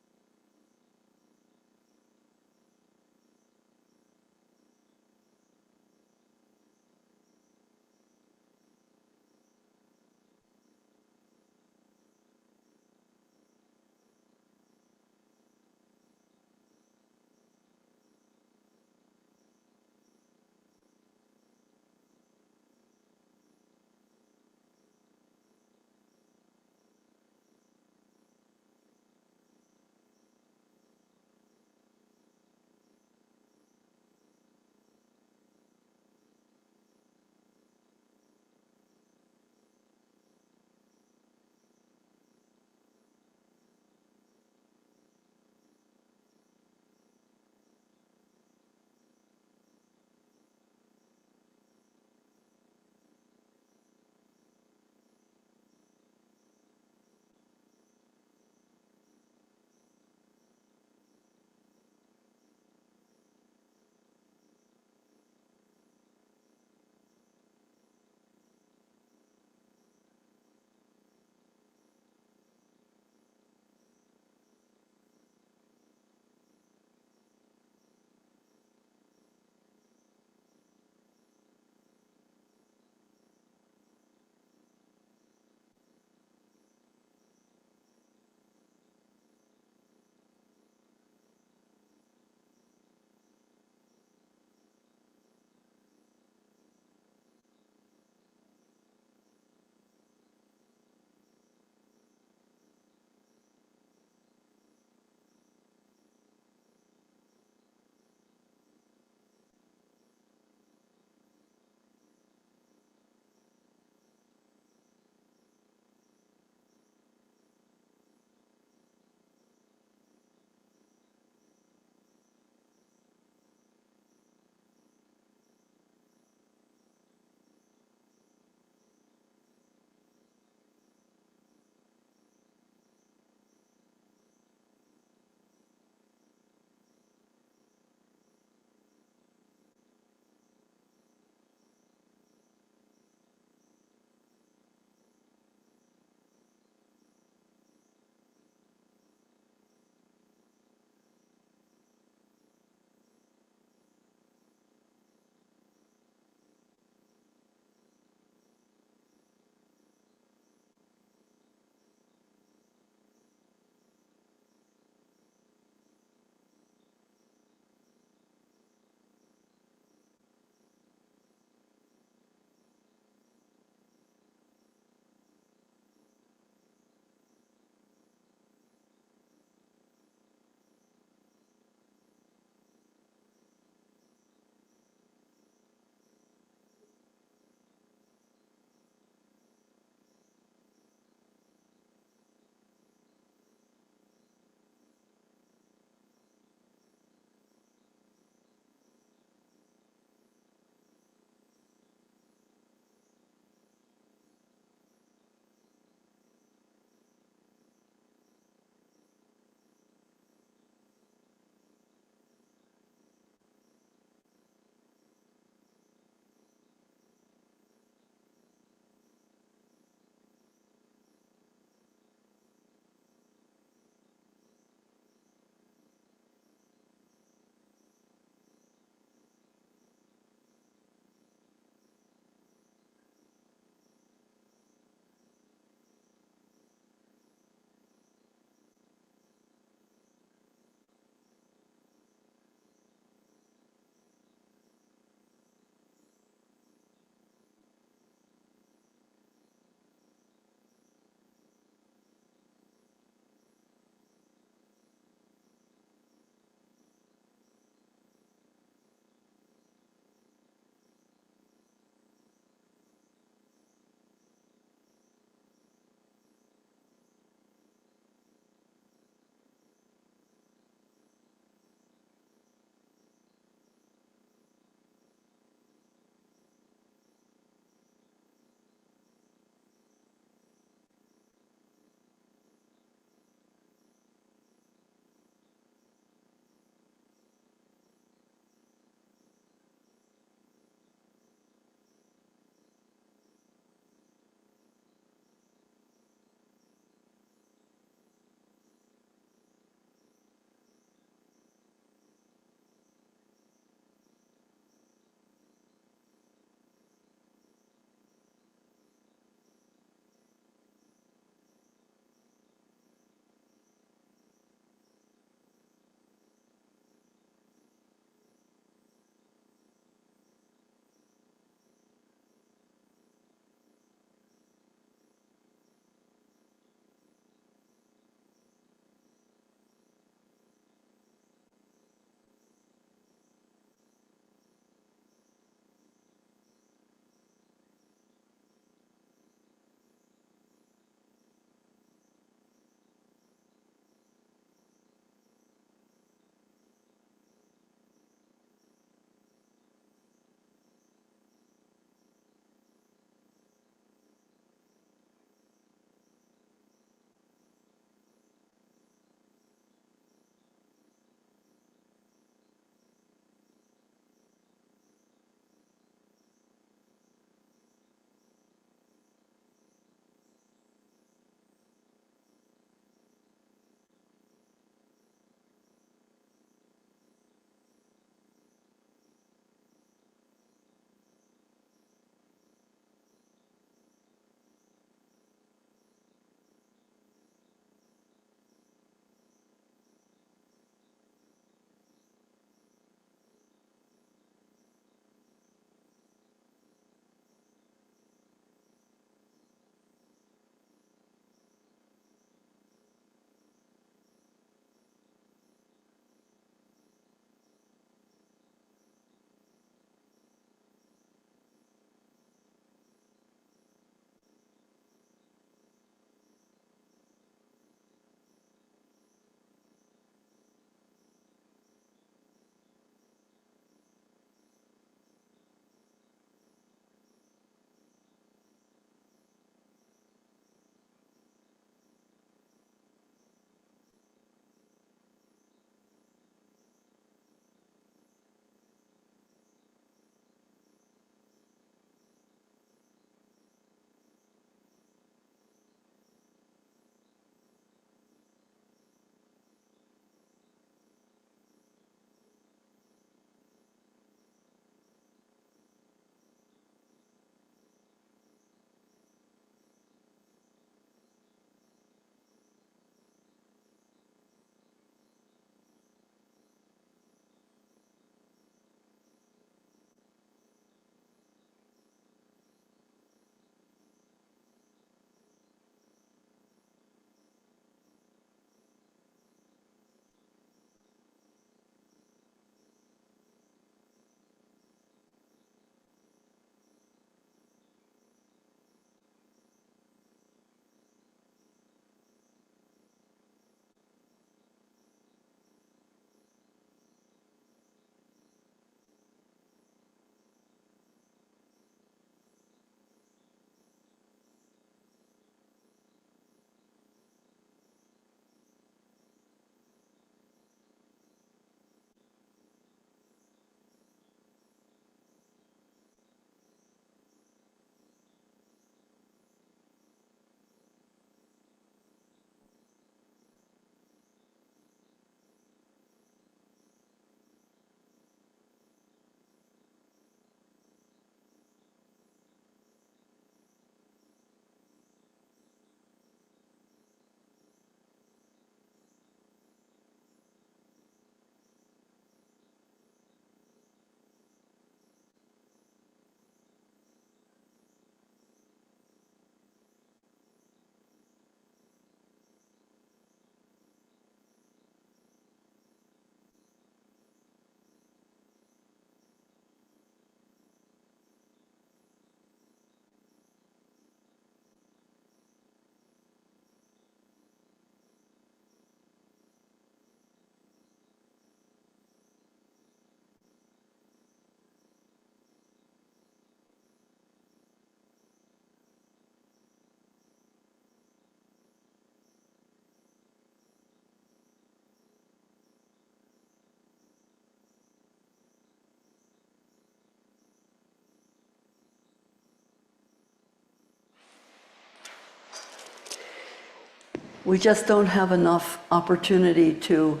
We just don't have enough opportunity to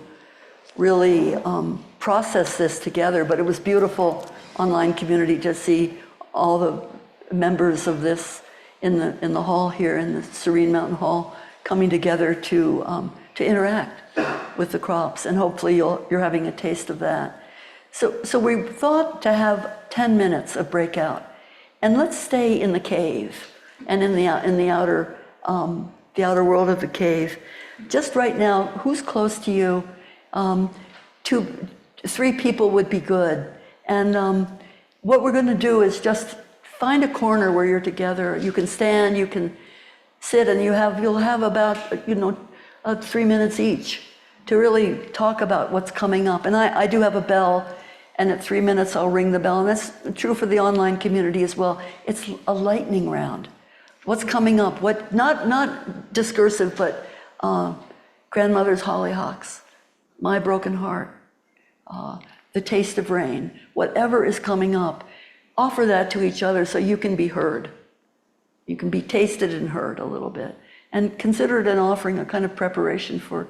really process this together, but it was beautiful online community to see all the members of this in the hall here, in the Serene Mountain Hall, coming together to interact with the crops, and hopefully you're having a taste of that. So we thought to have 10 minutes of breakout, and let's stay in the cave and in the outer world of the cave. Just right now, who's close to you? 3 people would be good. And what we're going to do is just find a corner where you're together. You can stand, you can sit, and you'll have about 3 minutes each to really talk about what's coming up. And I do have a bell, and at 3 minutes I'll ring the bell, and that's true for the online community as well. It's a lightning round. What's coming up? What not discursive, but grandmother's hollyhocks, my broken heart, the taste of rain, whatever is coming up, offer that to each other so you can be heard. You can be tasted and heard a little bit, and consider it an offering, a kind of preparation for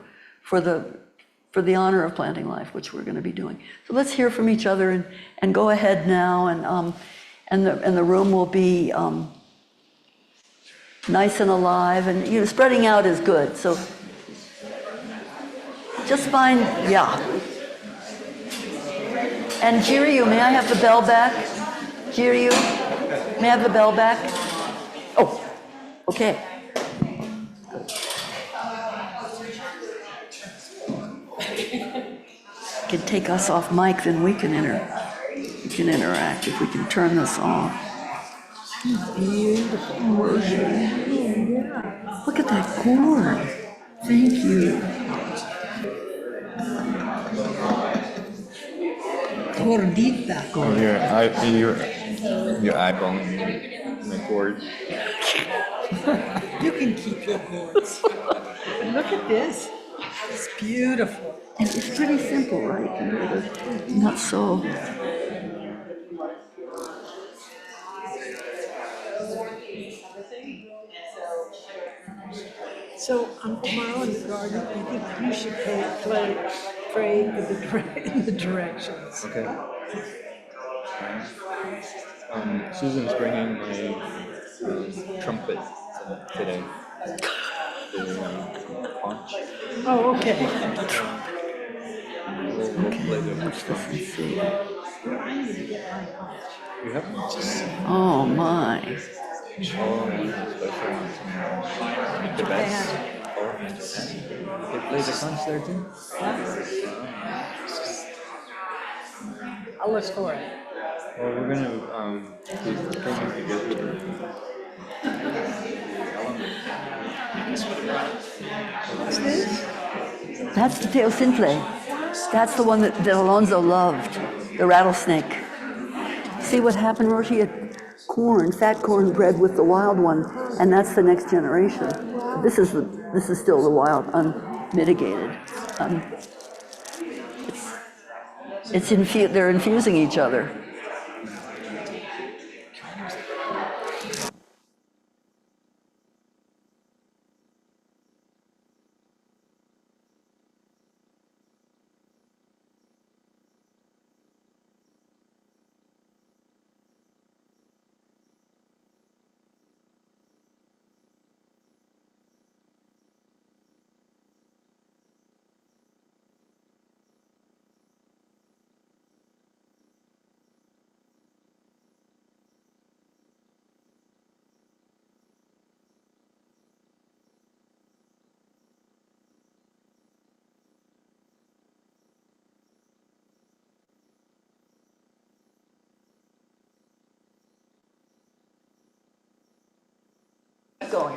the honor of planting life, which we're going to be doing. So let's hear from each other and go ahead now, and the room will be nice and alive, and spreading out is good. So just find, yeah. And Jiryu, may I have the bell back? Jiryu, may I have the bell back? Oh, okay. Can take us off mic, then we can interact if we can turn this off. Beautiful. Look at that gourd. Thank you. Gordita. You're eyeballing my gourds. You can keep your gourds. But look at this. It's beautiful. And it's pretty simple, right? Not so. So tomorrow in the garden, I think you should pray in the directions. Okay. Susan's bringing my trumpet today. The conch. Oh, okay. What's this? Let's see. You have one? Oh my. Oh, special ones. The best. Oh, they play the conch there too? I'll look for it. Well, we're gonna be putting together. What's this? That's the teo simple. That's the one that Alonso loved, the rattlesnake. See what happened, Roshi? He had corn, fat corn bred with the wild one, and that's the next generation. This is still the wild, unmitigated. They're infusing each other. Going.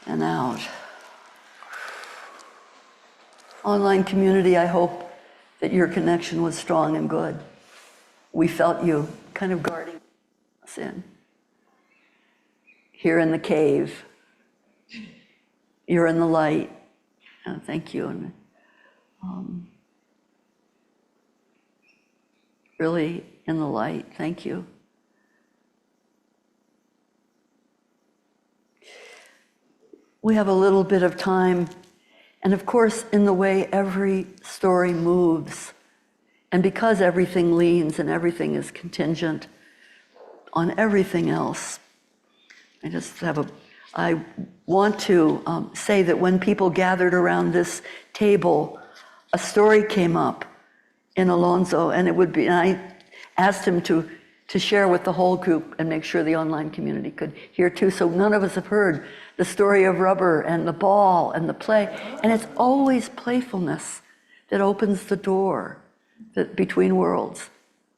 and out. Online community, I hope that your connection was strong and good. We felt you kind of guarding us in. Here in the cave, you're in the light. Thank you. And really in the light, thank you. We have a little bit of time, and of course, in the way every story moves, and because everything leans and everything is contingent on everything else, I want to say that when people gathered around this table, a story came up in Alonso, and I asked him to share with the whole group and make sure the online community could hear too. So none of us have heard the story of rubber and the ball and the play. And it's always playfulness that opens the door between worlds.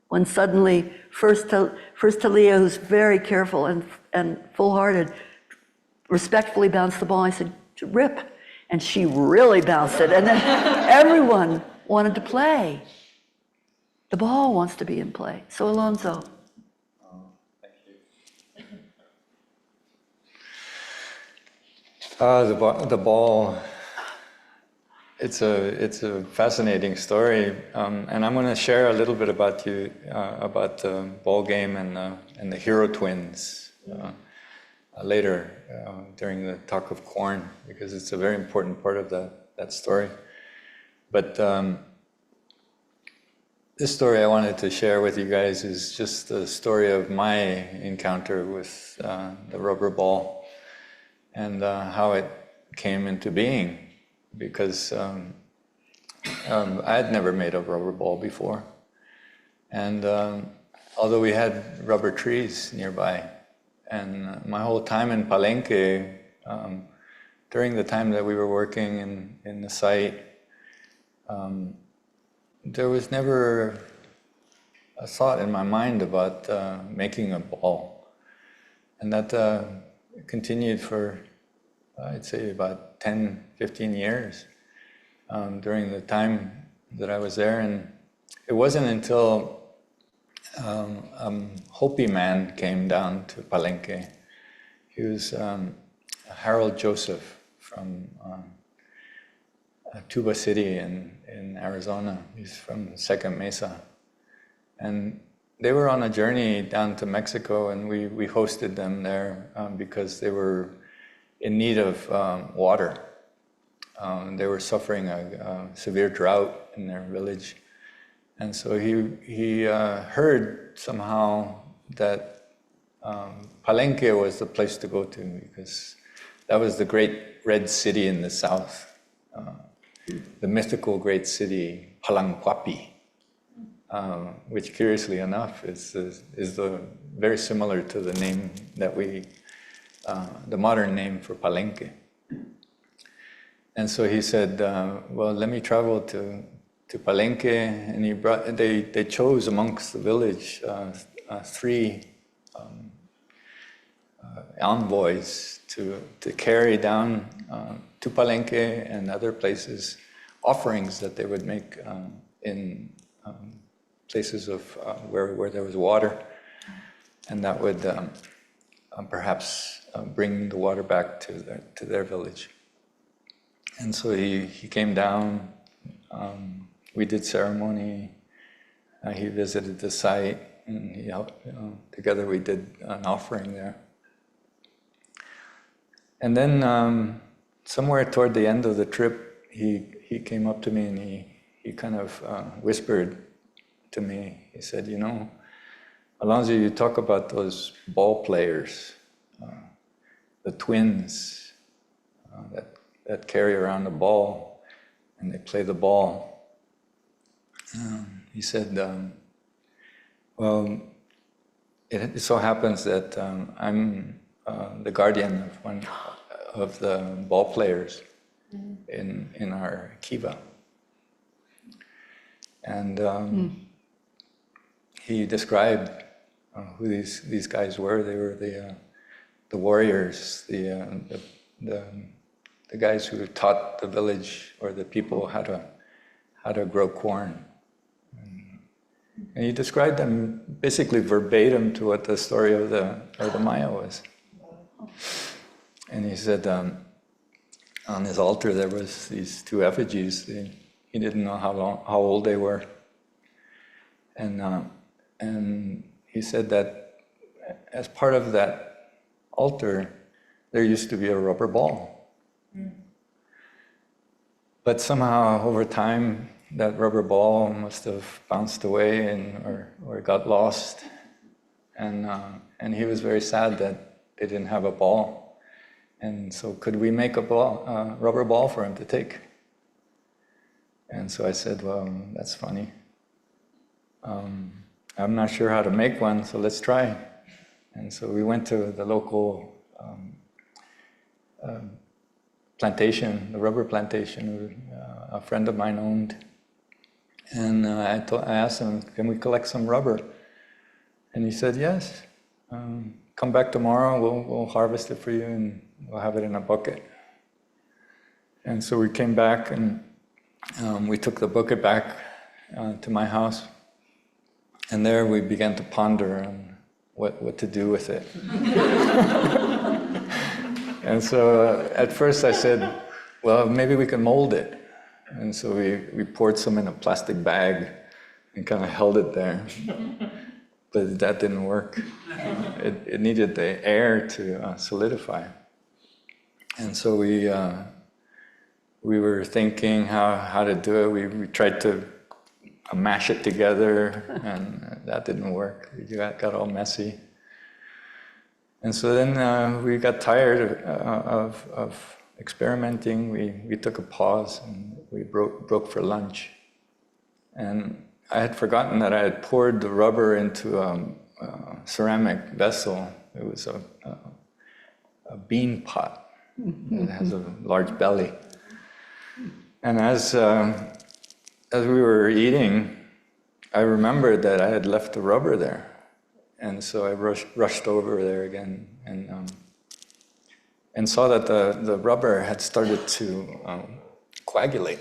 When suddenly, first Talia, who's very careful and full-hearted, respectfully bounced the ball. I said, "Rip." And she really bounced it. And then everyone wanted to play. The ball wants to be in play. So Alonso. Thank you. The ball. It's a fascinating story, and I'm going to share a little bit about the ball game and the hero twins later during the talk of corn, because it's a very important part of that story. But this story I wanted to share with you guys is just the story of my encounter with the rubber ball and how it came into being, because I had never made a rubber ball before. And although we had rubber trees nearby, and my whole time in Palenque, during the time that we were working in the site, there was never a thought in my mind about making a ball. And that continued for, I'd say, about 10, 15 years during the time that I was there. And it wasn't until Hopi man came down to Palenque. He was Harold Joseph from Tuba City in Arizona. He's from Second Mesa. And they were on a journey down to Mexico, and we hosted them there because they were in need of water. They were suffering a severe drought in their village. And so he heard somehow that Palenque was the place to go to, because that was the great red city in the south, the mythical great city Palanquapi, which curiously enough is very similar to the name that the modern name for Palenque. And so he said, well, let me travel to Palenque, and they chose amongst the village 3 envoys to carry down to Palenque and other places offerings that they would make in places of where there was water, and that would perhaps bring the water back to their village. And so he came down. We did ceremony. He visited the site, and he helped. Together we did an offering there. And then somewhere toward the end of the trip, he came up to me and he kind of whispered to me. He said, "You know, Alonso, you talk about those ball players, the twins that carry around the ball and they play the ball." He said, well, it so happens that I'm the guardian of one of the ball players in our kiva. And he described who these guys were. They were the warriors, the the guys who taught the village or the people how to grow corn. And he described them basically verbatim to what the story of the Maya was. And he said on his altar there was these two effigies. He didn't know how old they were. And he said that as part of that altar, there used to be a rubber ball. But somehow over time, that rubber ball must have bounced away or got lost. And he was very sad that they didn't have a ball. And so could we make a rubber ball for him to take? And so I said, well, that's funny. I'm not sure how to make one, so let's try. And so we went to the local plantation, the rubber plantation a friend of mine owned. And I asked him, can we collect some rubber? And he said, yes. Come back tomorrow, we'll harvest it for you and we'll have it in a bucket. And so we came back and we took the bucket back to my house. And there we began to ponder on what to do with it. And so at first I said, well, maybe we can mold it. And so we poured some in a plastic bag and kind of held it there. But that didn't work. It needed the air to solidify. And so we were thinking how to do it. We tried to mash it together, and that didn't work. We got all messy. And so then we got tired of experimenting. We took a pause and we broke for lunch. And I had forgotten that I had poured the rubber into a ceramic vessel. It was a bean pot. It has a large belly. And as we were eating, I remembered that I had left the rubber there. And so I rushed over there again and saw that the rubber had started to coagulate,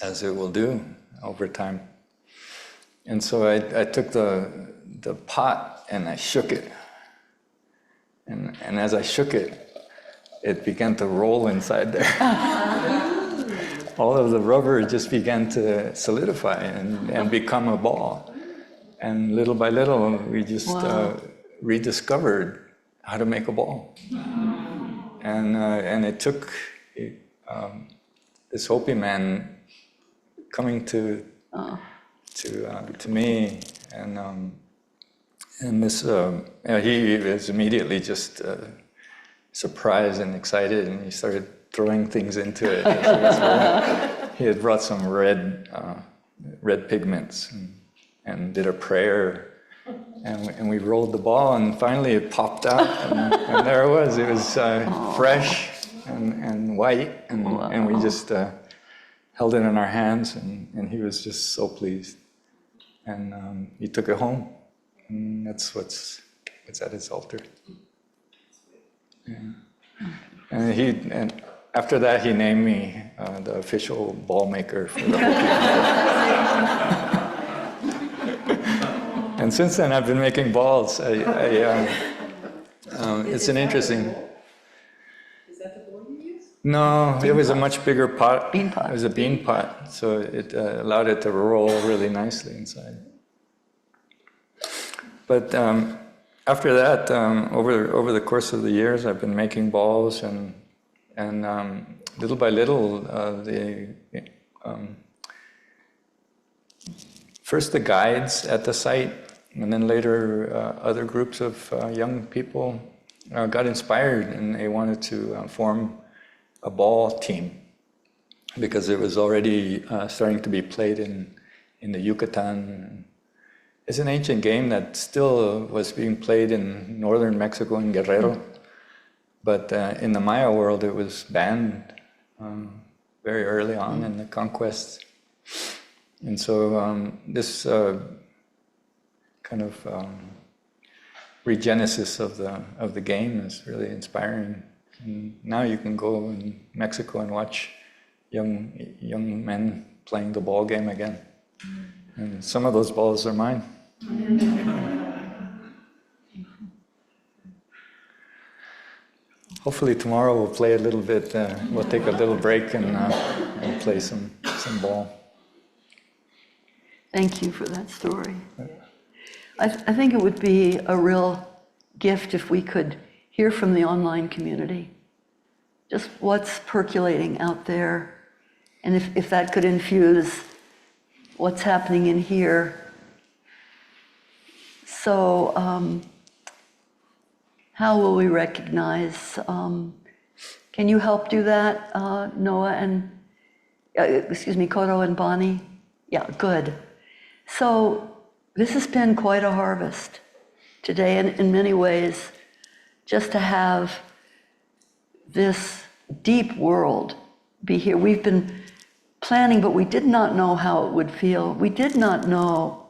as it will do over time. And so I took the pot and I shook it. And as I shook it, it began to roll inside there. All of the rubber just began to solidify and become a ball. And little by little, we just rediscovered how to make a ball. And it took this Hopi man coming to me, and this he was immediately just surprised and excited, and he started throwing things into it. He had brought some red pigments and did a prayer, and we rolled the ball, and finally it popped out, and there it was. It was fresh and white, and we just held it in our hands, and he was just so pleased. And he took it home, and that's what's at his altar. Yeah. And after that, he named me the official ball maker for the Hopi. And since then, I've been making balls. It's an interesting. Is that the board you use? No, it was a much bigger pot. Bean pot. It was a bean pot, so it allowed it to roll really nicely inside. But after that, over the course of the years, I've been making balls, and little by little, first the guides at the site, and then later other groups of young people got inspired, and they wanted to form a ball team, because it was already starting to be played in the Yucatan. It's an ancient game that still was being played in northern Mexico and Guerrero, but in the Maya world it was banned very early on in the conquest. And so this kind of regenesis of the game is really inspiring. And now you can go in Mexico and watch young men playing the ball game again. And some of those balls are mine. Hopefully tomorrow we'll play a little bit. We'll take a little break and play some ball. Thank you for that story. I think it would be a real gift if we could hear from the online community, just what's percolating out there, and if that could infuse what's happening in here. So how will we recognize? Can you help do that, Noah and, Koto and Bonnie? Yeah, good. So this has been quite a harvest today, and in many ways, just to have this deep world be here. We've been planning, but we did not know how it would feel. We did not know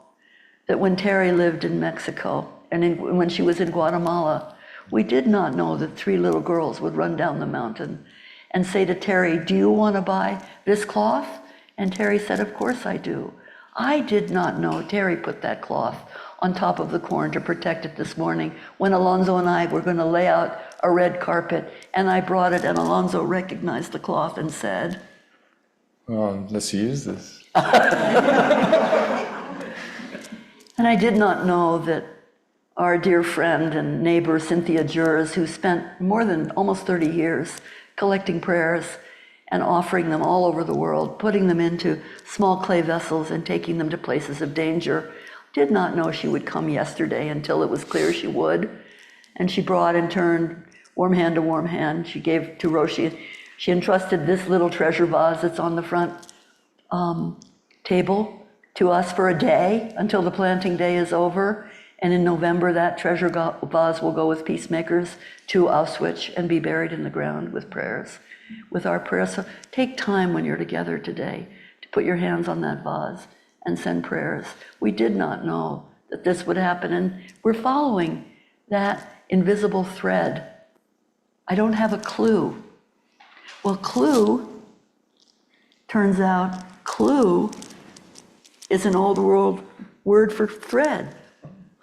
that when Terry lived in Mexico and when she was in Guatemala, we did not know that 3 little girls would run down the mountain and say to Terry, "Do you want to buy this cloth?" And Terry said, "Of course I do." I did not know Terry put that cloth on top of the corn to protect it this morning when Alonso and I were going to lay out a red carpet, and I brought it, and Alonso recognized the cloth and said, Well, let's use this. and I did not know that our dear friend and neighbor Cynthia Jurs, who spent more than almost 30 years collecting prayers and offering them all over the world, putting them into small clay vessels and taking them to places of danger, did not know she would come yesterday until it was clear she would. And she brought and turned warm hand to warm hand. She gave to Roshi. She entrusted this little treasure vase that's on the front table to us for a day until the planting day is over. And in November, that treasure vase will go with peacemakers to Auschwitz and be buried in the ground with prayers, with our prayers. So take time when you're together today to put your hands on that vase and send prayers. We did not know that this would happen, and we're following that invisible thread. I don't have a clue. Well, clue, turns out, clue is an old world word for thread.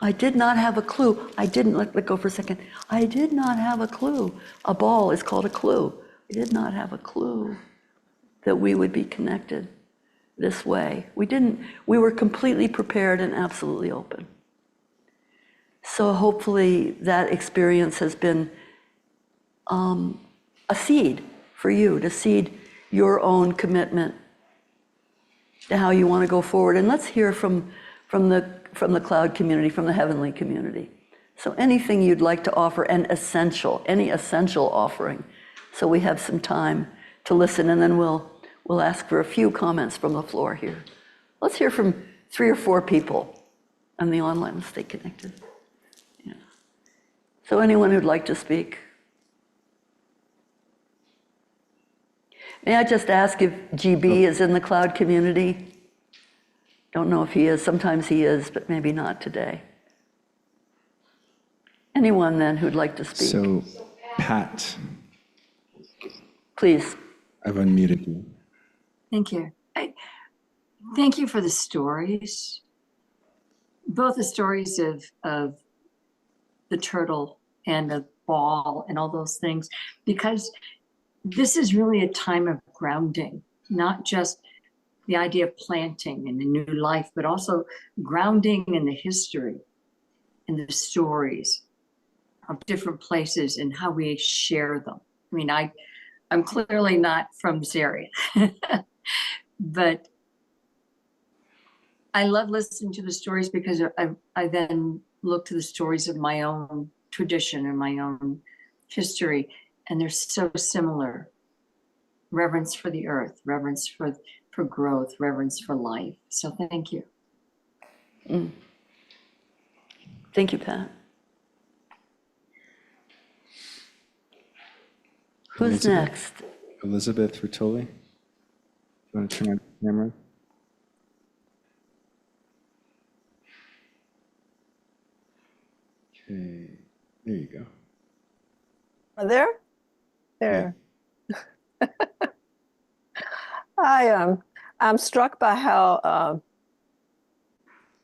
I did not have a clue. I didn't, let go for a second. I did not have a clue. A ball is called a clue. I did not have a clue that we would be connected this way. We were completely prepared and absolutely open. So hopefully that experience has been a seed for you, to seed your own commitment to how you want to go forward. And let's hear from the cloud community, from the heavenly community. So anything you'd like to offer, any essential offering. So we have some time to listen, and then we'll ask for a few comments from the floor here. Let's hear from 3 or 4 people on the online. Let's stay connected. Yeah. So anyone who'd like to speak? May I just ask if GB is in the cloud community? Don't know if he is. Sometimes he is, but maybe not today. Anyone then who'd like to speak? So, Pat, Please. I've unmuted you. Thank you. Thank you for the stories, both the stories of the turtle and the ball and all those things, because this is really a time of grounding, not just the idea of planting and a new life, but also grounding in the history and the stories of different places and how we share them. I mean, I'm clearly not from this area, but I love listening to the stories because I then look to the stories of my own tradition and my own history, and they're so similar. Reverence for the earth, reverence for growth, reverence for life. So thank you. Thank you, Pat. Who's next? Elizabeth Rotoli. You want to turn on the camera? Okay, there you go. Are there? There. I'm struck by how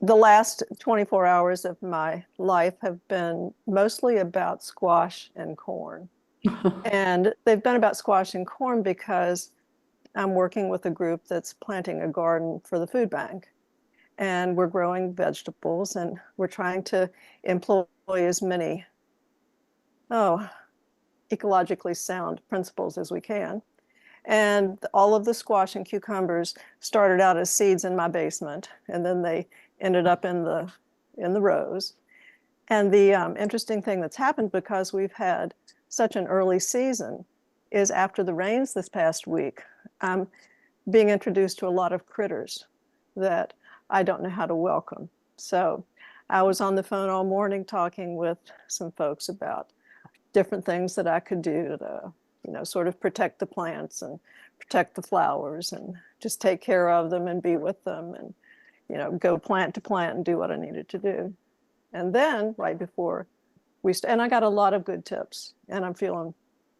the last 24 hours of my life have been mostly about squash and corn. And they've been about squash and corn because I'm working with a group that's planting a garden for the food bank. And we're growing vegetables, and we're trying to employ as many, ecologically sound principles as we can. And all of the squash and cucumbers started out as seeds in my basement, and then they ended up in the rows. And the interesting thing that's happened, because we've had such an early season, is after the rains this past week, I'm being introduced to a lot of critters that I don't know how to welcome. So I was on the phone all morning talking with some folks about different things that I could do to, sort of protect the plants and protect the flowers and just take care of them and be with them and, go plant to plant and do what I needed to do. And then right before and I got a lot of good tips, and I'm feeling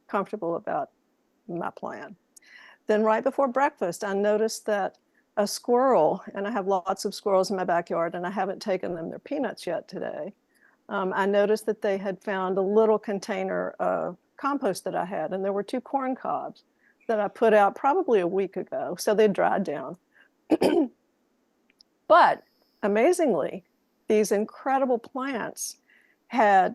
comfortable about my plan. Then right before breakfast, I noticed that a squirrel, and I have lots of squirrels in my backyard, and I haven't taken them their peanuts yet today. I noticed that they had found a little container of compost that I had, and there were 2 corn cobs that I put out probably a week ago, so they dried down. But amazingly, these incredible plants had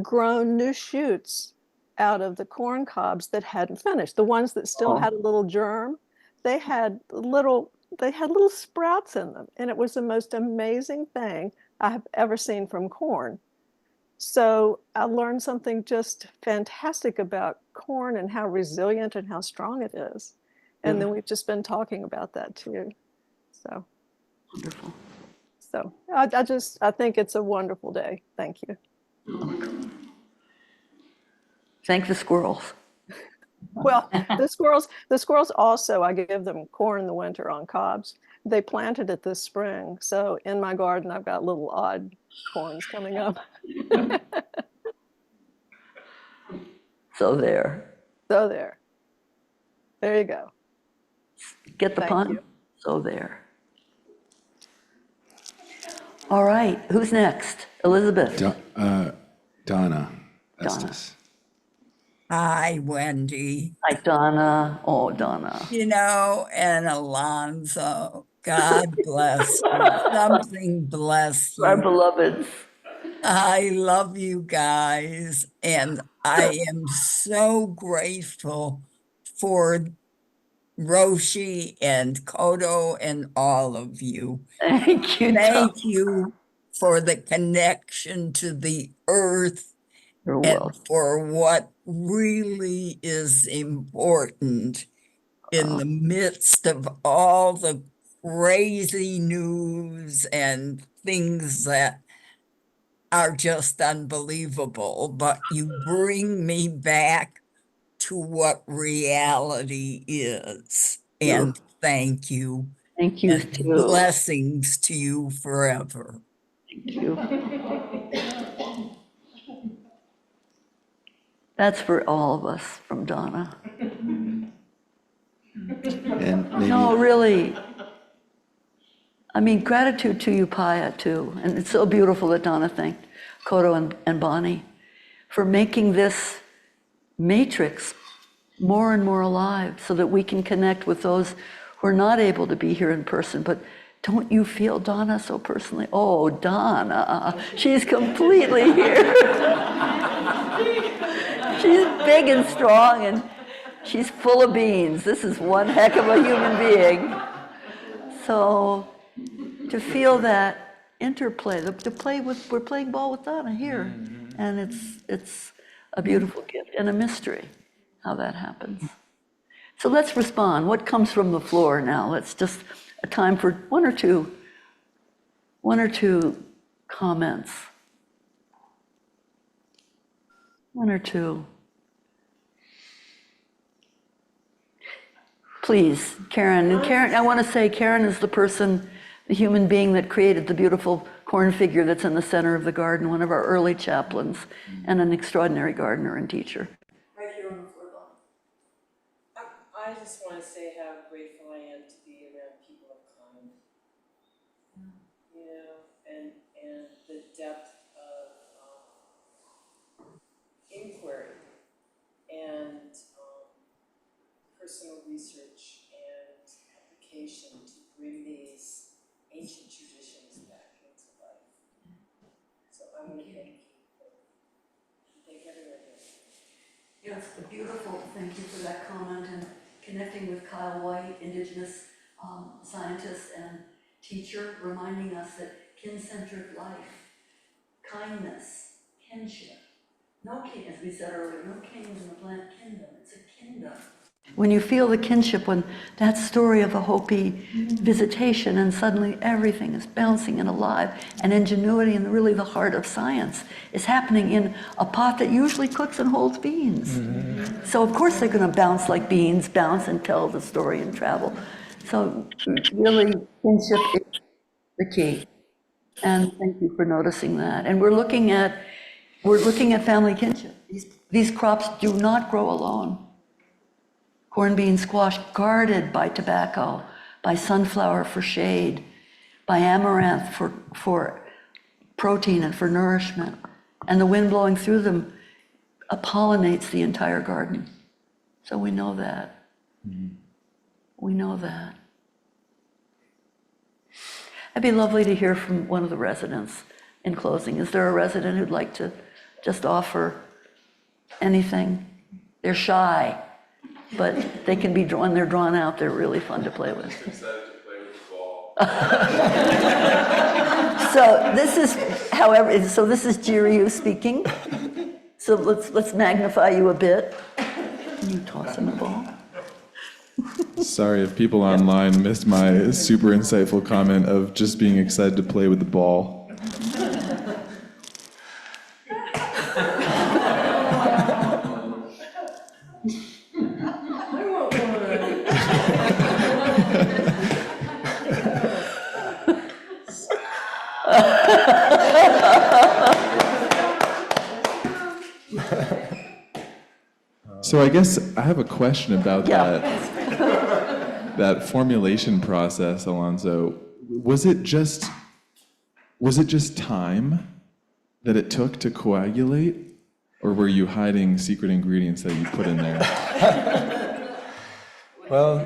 grown new shoots out of the corn cobs that hadn't finished. The ones that still had a little germ, they had little sprouts in them, and it was the most amazing thing I have ever seen from corn. So I learned something just fantastic about corn and how resilient and how strong it is. And then we've just been talking about that too. So Wonderful. So I think it's a wonderful day. Thank you. Thank the squirrels. Well, the squirrels also, I give them corn in the winter on cobs. They planted it this spring. So in my garden, I've got little odd corns coming up. So there. So there. There you go. Get the Thank pun? you. So there. All right, who's next? Elizabeth. Donna Estes. Hi, Wendy. Hi, Donna. Oh, Donna. And Alonso, God bless you. Something bless Our you. beloveds. I love you guys, and I am so grateful for Roshi and Kodo and all of you. Thank you, Donna. Thank you for the connection to the earth You're and welcome. for what really is important in the midst of all the crazy news and things that are just unbelievable. But you bring me back to what reality is. And thank you. Thank you, And too. blessings to you forever. Thank you. That's for all of us from Donna. And maybe, No, really. I mean, gratitude to you, Paya, too. And it's so beautiful that Donna thanked Kodo and Bonnie for making this matrix more and more alive so that we can connect with those who are not able to be here in person. But don't you feel Donna so personally? Oh, Donna, she's completely here. She's big and strong, and she's full of beans. This is one heck of a human being. So to feel that interplay, we're playing ball with Donna here, and it's a beautiful gift and a mystery how that happens. So let's respond. What comes from the floor now? Let's just a time for one or two comments. One or two. Please, Karen. And Karen, I want to say Karen is the human being that created the beautiful corn figure that's in the center of the garden, one of our early chaplains, and an extraordinary gardener and teacher. Right here on the floor. I just want to say how grateful I am to be around people of kind. You know, and the depth of inquiry and personal research and application to bring these ancient traditions back into life. So I want to thank you. Thank everyone here. Yes, beautiful. Thank you for that comment and connecting with Kyle White, indigenous scientist and teacher, reminding us that kin-centered life, kindness, kinship. No king, as we said earlier, no kings in the plant kingdom. It's a kingdom. When you feel the kinship, when that story of a Hopi visitation and suddenly everything is bouncing and alive, and ingenuity and really the heart of science is happening in a pot that usually cooks and holds beans. So of course they're going to bounce like beans bounce and tell the story and travel. So really, kinship is the key. And thank you for noticing that. And we're looking at family kinship. These crops do not grow alone. Corn, bean, squash guarded by tobacco, by sunflower for shade, by amaranth for protein and for nourishment. And the wind blowing through them pollinates the entire garden. So we know that. We know that. It'd be lovely to hear from one of the residents in closing. Is there a resident who'd like to just offer anything? They're shy, but they can be drawn, they're drawn out, they're really fun to play with. Excited to play with the ball. So this is, however, so this is Jiryu speaking. So let's magnify you a bit. Can you toss him the ball? Sorry if people online missed my super insightful comment of just being excited to play with the ball. So I guess I have a question about that formulation process, Alonso. Was it just time that it took to coagulate, or were you hiding secret ingredients that you put in there? Well,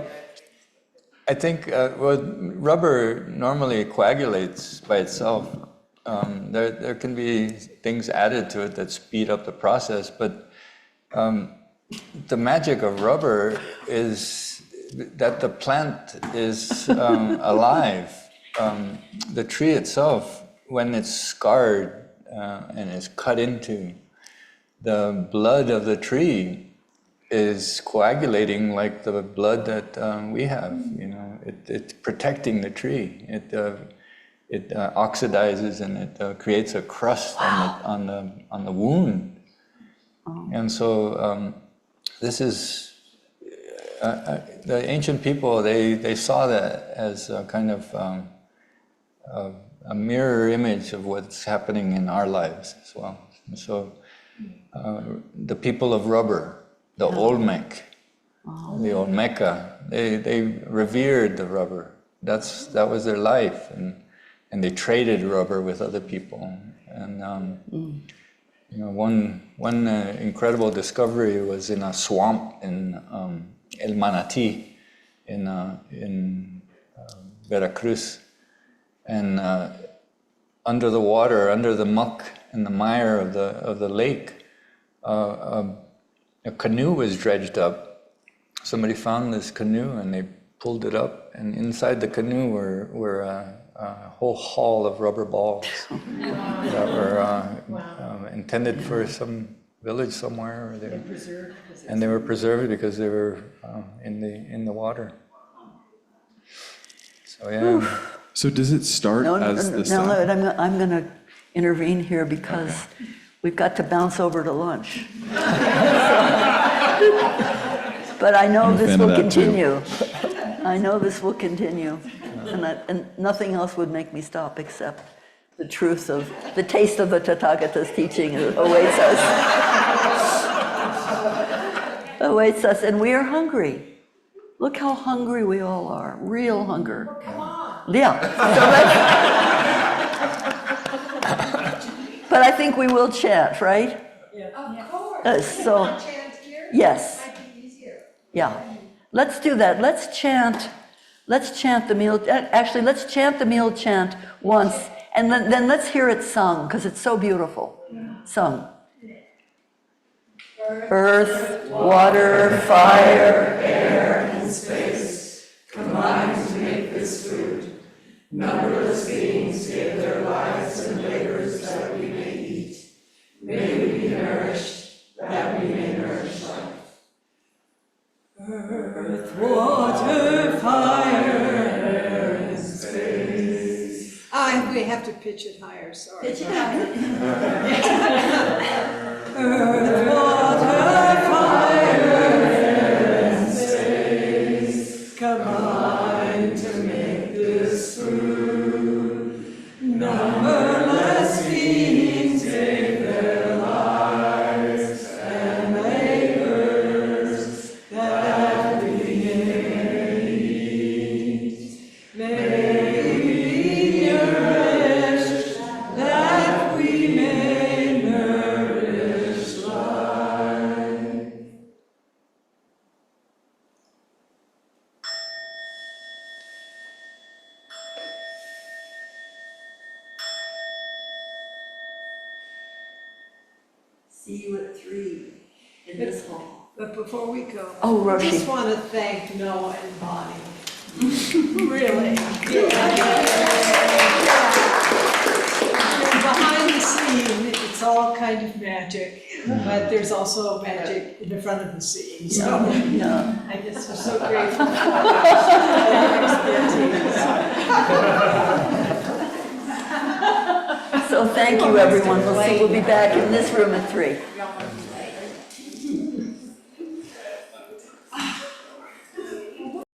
I think rubber normally coagulates by itself. There can be things added to it that speed up the process, but the magic of rubber is that the plant is alive. The tree itself, when it's scarred and is cut into, the blood of the tree is coagulating like the blood that we have. You know, it's protecting the tree. It oxidizes and it creates a crust on the wound. And so this is the ancient people. They saw that as a kind of a mirror image of what's happening in our lives as well. And so the people of rubber, the Olmec, the Olmeca, they revered the rubber. That was their life, and they traded rubber with other people. And you know, one incredible discovery was in a swamp in El Manatí in Veracruz, and under the water, under the muck and the mire of the lake, a canoe was dredged up. Somebody found this canoe and they pulled it up, and inside the canoe were a whole haul of rubber balls that were intended for some village somewhere. And they were preserved because they were in the water. So yeah. So does it start as the No, I'm going to intervene here because we've got to bounce over to lunch. But I know this will continue. I know this will continue. And nothing else would make me stop except the truth of, the taste of the Tathagata's teaching awaits us. Awaits us, and we are hungry. Look how hungry we all are, real hunger. Come on. Yeah. So let's, but I think we will chant, right? Of course. So, Chant here? yes. Might be easier. Yeah, let's do that. Let's chant the meal. Actually, let's chant the meal chant once, and then let's hear it sung, because it's so beautiful. Sung. Earth, water, fire, air, and space combine to make this food. Numberless beings give their lives and labors that we may eat. May we be nourished, that we may nourish life. Earth, water, fire, air, and space. We have to pitch it higher, sorry. Pitch it higher. Earth, water, fire, air, and space combine to make this food. Numberless beings gave their lives and labors that we may eat. May we be nourished, that we may nourish life. See you at 3 in this hall. But before we go, Oh, I Roshi. just want to thank Noah and Bonnie. Really. Behind the scene, it's all kind of magic, but there's also magic in the front of the scene. So Yeah. I guess we're so grateful for their expertise. So thank you, everyone. We'll be back in this room at 3.